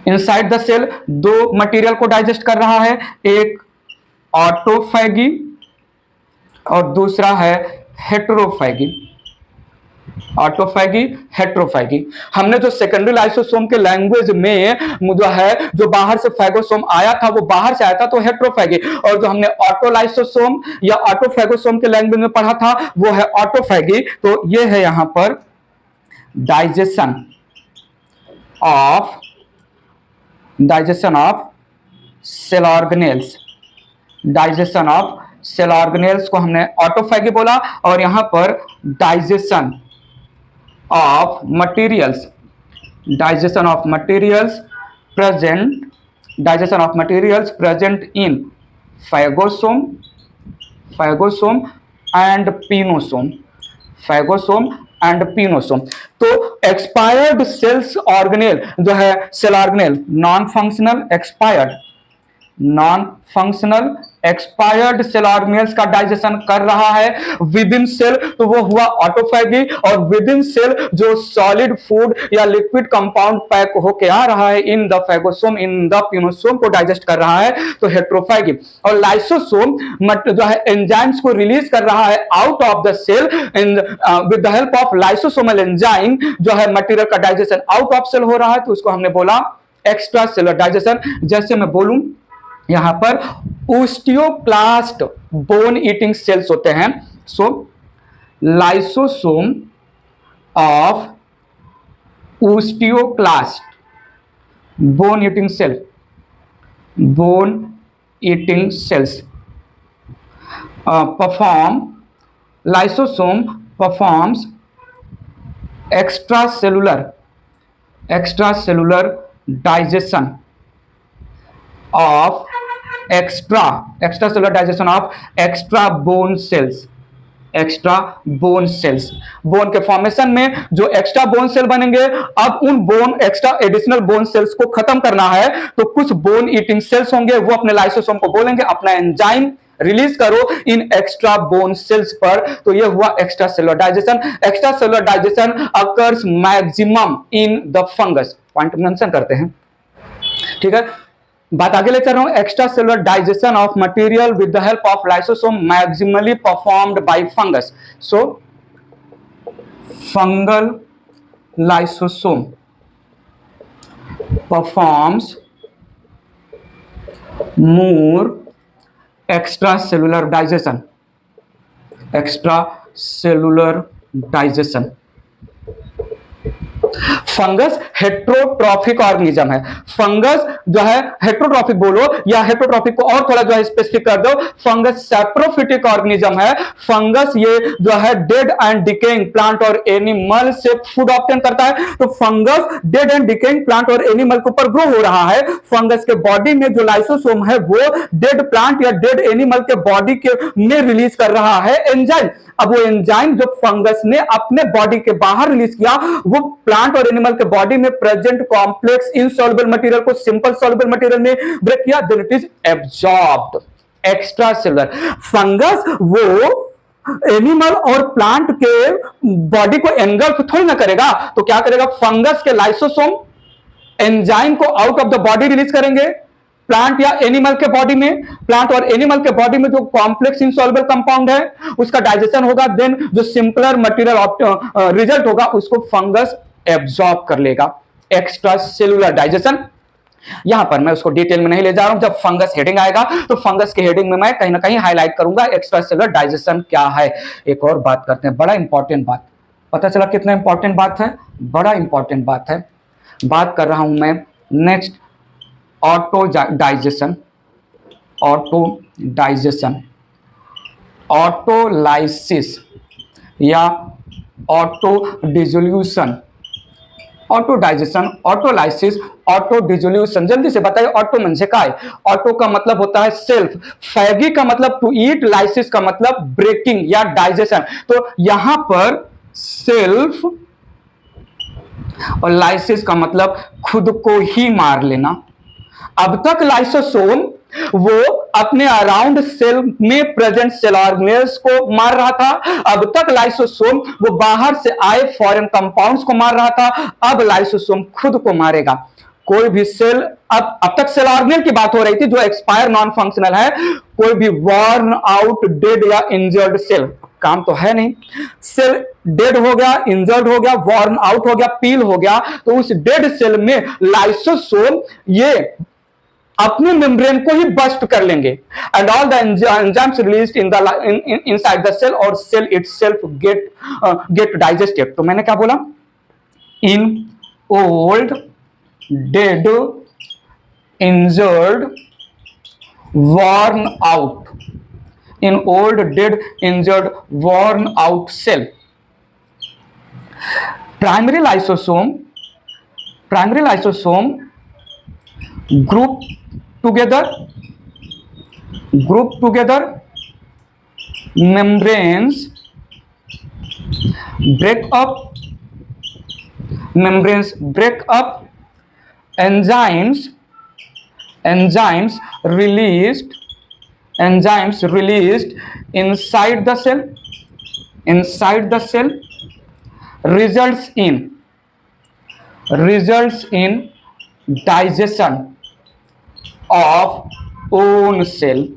इनसाइड द सेल 2 मटेरियल को डाइजेस्ट कर रहा है, एक ऑटोफैगी और दूसरा है हेटेरोफैगी. हेटेरोफैगी. हमने जो सेकेंडरी लाइसोसोम के लैंग्वेज में जो है जो बाहर से फैगोसोम आया था वो बाहर से आया था तो हेटेरोफैगी, और जो हमने ऑटोलाइसोसोम या ऑटोफैगोसोम के लैंग्वेज में पढ़ा था वो है ऑटोफैगी. तो ये है यहां पर digestion of cell organelles. Digestion of cell organelles को हमने ऑटोफैगी बोला, और यहां पर digestion of materials present in phagosome and pinosome. तो एक्सपायर्ड सेल्स ऑर्गेनेल जो है cell organelle non functional expired non functional expired cell organelles का डाइजेशन कर रहा है विद इन सेल, तो वो हुआ ऑटोफैगी। और विद इन सेल जो सॉलिड फूड या लिक्विड कंपाउंड पैक होके आ रहा है in the phagosome, in the pinosome को डाइजेस्ट कर रहा है, तो हेट्रोफैगी। और लाइसोसोम जो है एंजाइम्स को रिलीज कर रहा है out of the cell in with the help of lysosomal enzyme, जो है मटेरियल का डाइजेशन आउट ऑफ सेल हो रहा है, तो उसको हमने बोला एक्स्ट्रा सेलुलर डाइजेशन। जैसे मैं बोलूं यहां पर ओस्टियोक्लास्ट बोन ईटिंग सेल्स होते हैं, so lysosome of osteoclast bone eating cell, bone eating cells lysosome performs extracellular digestion of extracellular digestion of extra bone cells, extra bone cells. Bone के फॉर्मेशन में जो एक्स्ट्रा बोन सेल बनेंगे, अब उन bone extra additional bone cells को खत्म करना है, तो कुछ बोन ईटिंग सेल्स होंगे, वो अपने लाइसोसोम को बोलेंगे अपना एंजाइम रिलीज करो इन एक्स्ट्रा बोन सेल्स पर, तो ये हुआ extra cellular digestion. Extra cellular digestion occurs maximum in the fungus, point mention करते हैं, ठीक है। बात आगे ले चल रहा हूं। Extra cellular digestion of material with the help of lysosome maximally performed by fungus, so fungal lysosome performs more extracellular digestion। Fungus heterotrophic organism है। फंगस जो है हेट्रोट्रॉफिक बोलो या हेट्रोट्रॉफिक को और थोड़ा जो है स्पेसिफिक कर दो, फंगस सैप्रोफिटिक ऑर्गेनिज्म है। फंगस ये जो है डेड एंड डिकेइंग प्लांट और एनिमल से फूड ऑब्टेन करता है, तो fungus dead and decaying plant और एनिमल के ऊपर ग्रो हो रहा है। फंगस के बॉडी में जो लाइसोसोम है वो डेड प्लांट या डेड एनिमल के बॉडी के में रिलीज कर रहा है एंजाइम। अब वो एंजाइम जो फंगस ने अपने बॉडी के बाहर रिलीज किया, वो प्लांट और एनिमल के बॉडी में प्रेजेंट कॉम्प्लेक्स इनसॉल्युबल मटेरियल को सिंपल सॉल्युबल मटेरियल में ब्रेक किया, then it is absorbed. Extra cellular fungus वो एनिमल और प्लांट के बॉडी को एंगल्फ थोड़ी ना करेगा, तो क्या करेगा, फंगस के लाइसोसोम एंजाइम को out of the body release करेंगे प्लांट या एनिमल के बॉडी में। प्लांट और एनिमल के बॉडी में जो कॉम्प्लेक्स इनसॉल्युबल कंपाउंड है उसका डाइजेशन होगा, देन जो सिंपलर मटेरियल रिजल्ट होगा उसको फंगस एब्जॉर्ब कर लेगा। एक्स्ट्रा सेलुलर डाइजेशन, यहां पर मैं उसको डिटेल में नहीं ले जा रहा हूं, जब फंगस हेडिंग आएगा तो फंगस के हेडिंग में मैं कहीं ना कहीं हाईलाइट करूंगा एक्स्ट्रा सेलुलर डाइजेशन क्या है। एक और बात करते हैं, बड़ा इंपॉर्टेंट बात, पता चला कितना इंपॉर्टेंट बात है, बड़ा इंपॉर्टेंट बात है। बात कर रहा हूं मैं नेक्स्ट ऑटो डाइजेशन, ऑटोलाइसिस या auto dissolution. Auto digestion, autolysis, auto dissolution, जल्दी से बताइए ऑटो म्हणजे काय? ऑटो का मतलब होता है सेल्फ, फैगी का मतलब टू ईट, लाइसिस का मतलब ब्रेकिंग या डाइजेशन। तो यहां पर सेल्फ और लाइसिस का मतलब खुद को ही मार लेना। अब तक लाइसोसोम वो अपने अराउंड सेल में प्रेजेंट सेल ऑर्गेनेल्स को मार रहा था, अब तक लाइसोसोम वो बाहर से आए फॉरेन कंपाउंड्स को मार रहा था, अब लाइसोसोम खुद को मारेगा। कोई भी सेल, अब तक सेल ऑर्गेनेल की बात हो रही थी जो एक्सपायर नॉन फंक्शनल है, कोई भी वॉर्न आउट डेड या इंजर्ड सेल, काम तो है नहीं, सेल डेड हो गया, इंजर्ड हो गया, वॉर्न आउट हो गया, पील हो गया, तो उस डेड सेल में लाइसोसोम ये अपने मेम्ब्रेन को ही बस्ट कर लेंगे and all the enzymes released in the inside the cell और सेल इटसेल्फ गेट डाइजेस्टेड। तो मैंने क्या बोला, in old dead injured worn out, in old dead injured worn out cell, primary lysosome group together membranes break up enzymes enzymes released inside the cell results in digestion of own cell।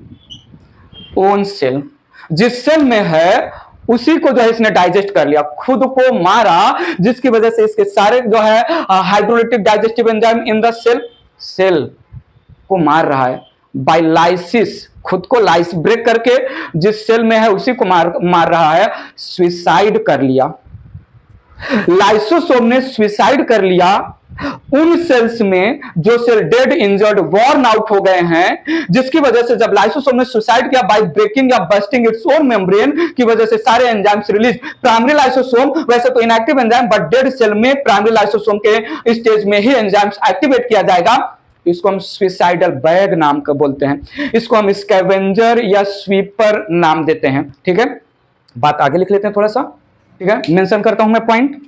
जिस सेल में है उसी को जो है इसने डाइजेस्ट कर लिया, खुद को मारा, जिसकी वजह से इसके सारे जो है hydrolytic digestive enzyme in the cell को मार रहा है बाय लाइसिस, खुद को लाइस ब्रेक करके जिस सेल में है उसी को मार रहा है। सुसाइड कर लिया, लाइसोसोम ने सुसाइड कर लिया उन सेल्स में जो cell dead, injured, worn out हो गए हैं, जिसकी वजह से जब लाइसोसोम ने सुसाइड किया बाय ब्रेकिंग या बस्टिंग इट्स ओन मेम्ब्रेन की वजह से सारे एंजाइम्स रिलीज। प्राइमरी लाइसोसोम वैसे तो inactive enzyme, but dead cell में प्राइमरी लाइसोसोम के स्टेज में ही एंजाइम्स एक्टिवेट किया जाएगा। इसको हम सुसाइडल बैग नाम का बोलते हैं, इसको हम स्कैवेंजर या स्वीपर नाम देते हैं। ठीक है, बात आगे लिख लेते हैं थोड़ा सा। ठीक है, मेंशन करता हूं मैं point.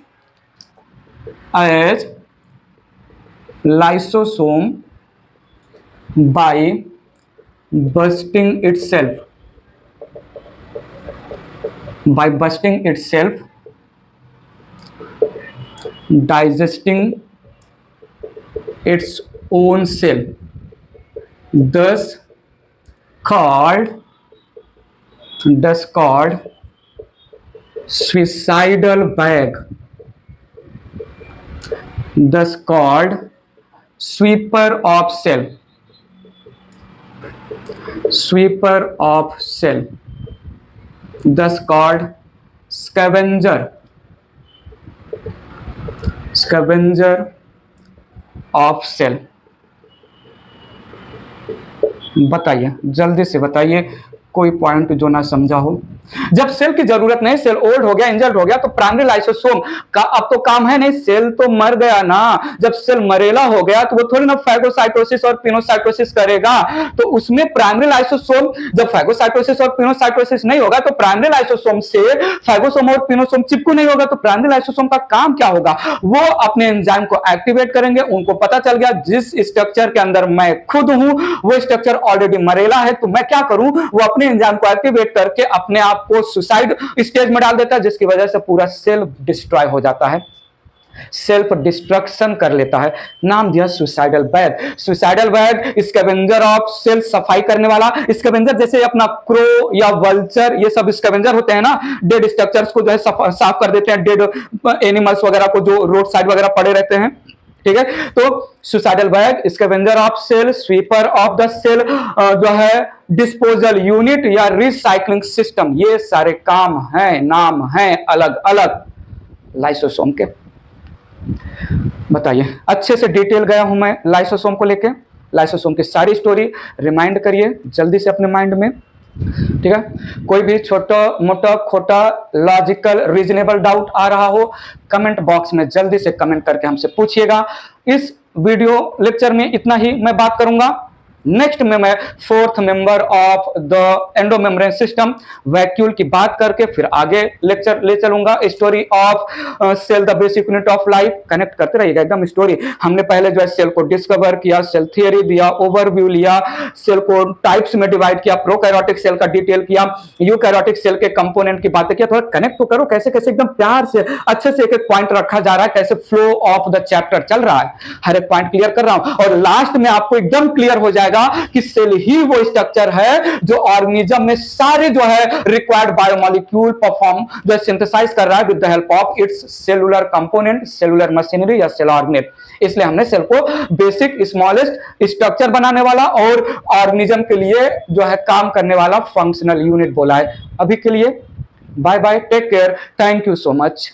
As lysosome by bursting itself digesting its own cell, thus called suicidal bag, thus called sweeper of cell, thus called scavenger of cell। बताइए, जल्दी से बताइए कोई पॉइंट जो ना समझा हो। जब सेल की जरूरत नहीं, सेल ओल्ड हो गया, इंजर्ड हो गया, तो प्राइमरी लाइसोसोम का अब तो काम है नहीं, सेल तो मर गया ना। जब सेल मरेला हो गया तो वो थोड़ी ना फैगोसाइटोसिस और पिनोसाइटोसिस करेगा, तो उसमें प्राइमरी लाइसोसोम, जब फैगोसाइटोसिस और पिनोसाइटोसिस नहीं होगा तो प्राइमरी लाइसोसोम से फैगोसोम और पिनोसोम चिपकू नहीं होगा, तो प्राइमरी लाइसोसोम का काम क्या होगा, वो अपने एंजाइम को एक्टिवेट करेंगे। उनको पता चल गया जिस स्ट्रक्चर के अंदर मैं खुद हूं वो स्ट्रक्चर ऑलरेडी मरेला है, तो मैं क्या करूं, वो अपने एंजाइम को एक्टिवेट करके अपने आप को सुसाइड स्टेज में डाल देता है, जिसकी वजह से पूरा सेल डिस्ट्रॉय हो जाता है, सेल्फ डिस्ट्रक्शन कर लेता है। नाम दिया suicidal bag. Suicidal bag scavenger of cell, सफाई करने वाला। स्कैवेंजर जैसे अपना क्रो या वल्चर, ये सब स्कैवेंजर होते हैं ना, डेड स्ट्रक्चर्स को जो है साफ कर देते हैं, डेड एनिमल्स वगैरह को जो रोड साइड वगैरह पड़े रहते हैं। ठीक है, तो suicidal bag, scavenger of cell, sweeper of the cell, जो है डिस्पोजल यूनिट या रिसाइकलिंग सिस्टम, ये सारे काम हैं, नाम हैं अलग अलग लाइसोसोम के। बताइए, अच्छे से डिटेल गया हूं मैं लाइसोसोम को लेके, लाइसोसोम की सारी स्टोरी रिमाइंड करिए जल्दी से अपने माइंड में। ठीक है, कोई भी छोटा मोटा खोटा लॉजिकल रीजनेबल डाउट आ रहा हो, कमेंट बॉक्स में जल्दी से कमेंट करके हमसे पूछिएगा। इस वीडियो लेक्चर में इतना ही मैं बात करूंगा। नेक्स्ट में मैं fourth member of the endomembrane system vacuole की बात करके फिर आगे लेक्चर ले चलूंगा। Story of cell, the basic unit of life, connect करते रहिएगा एकदम स्टोरी। हमने पहले जो है सेल को डिस्कवर किया, सेल थियरी दिया, ओवरव्यू लिया, सेल को टाइप्स में डिवाइड किया, प्रोकैरियोटिक सेल का डिटेल किया, यूकैरियोटिक सेल के कंपोनेंट की बातें किया। थोड़ा कनेक्ट तो करो, कैसे कैसे एकदम प्यार से अच्छे से एक एक पॉइंट रखा जा रहा है, कैसे फ्लो ऑफ द चैप्टर चल रहा है, हर एक पॉइंट क्लियर कर रहा हूं, और लास्ट में आपको एकदम क्लियर हो जाएगा कि सेल ही वो स्ट्रक्चर है जो ऑर्गेनिज्म में सारे जो है रिक्वायर्ड बायोमोलिक्यूल परफॉर्म जो सिंथेसाइज कर रहा है with the help of its cellular component, cellular machinery या सेल ऑर्गेनेट। इसलिए हमने सेल को बेसिक स्मॉलेस्ट स्ट्रक्चर बनाने वाला और ऑर्गेनिज्म के लिए जो है काम करने वाला फंक्शनल यूनिट बोला है। अभी के लिए bye bye, take care, thank you so much.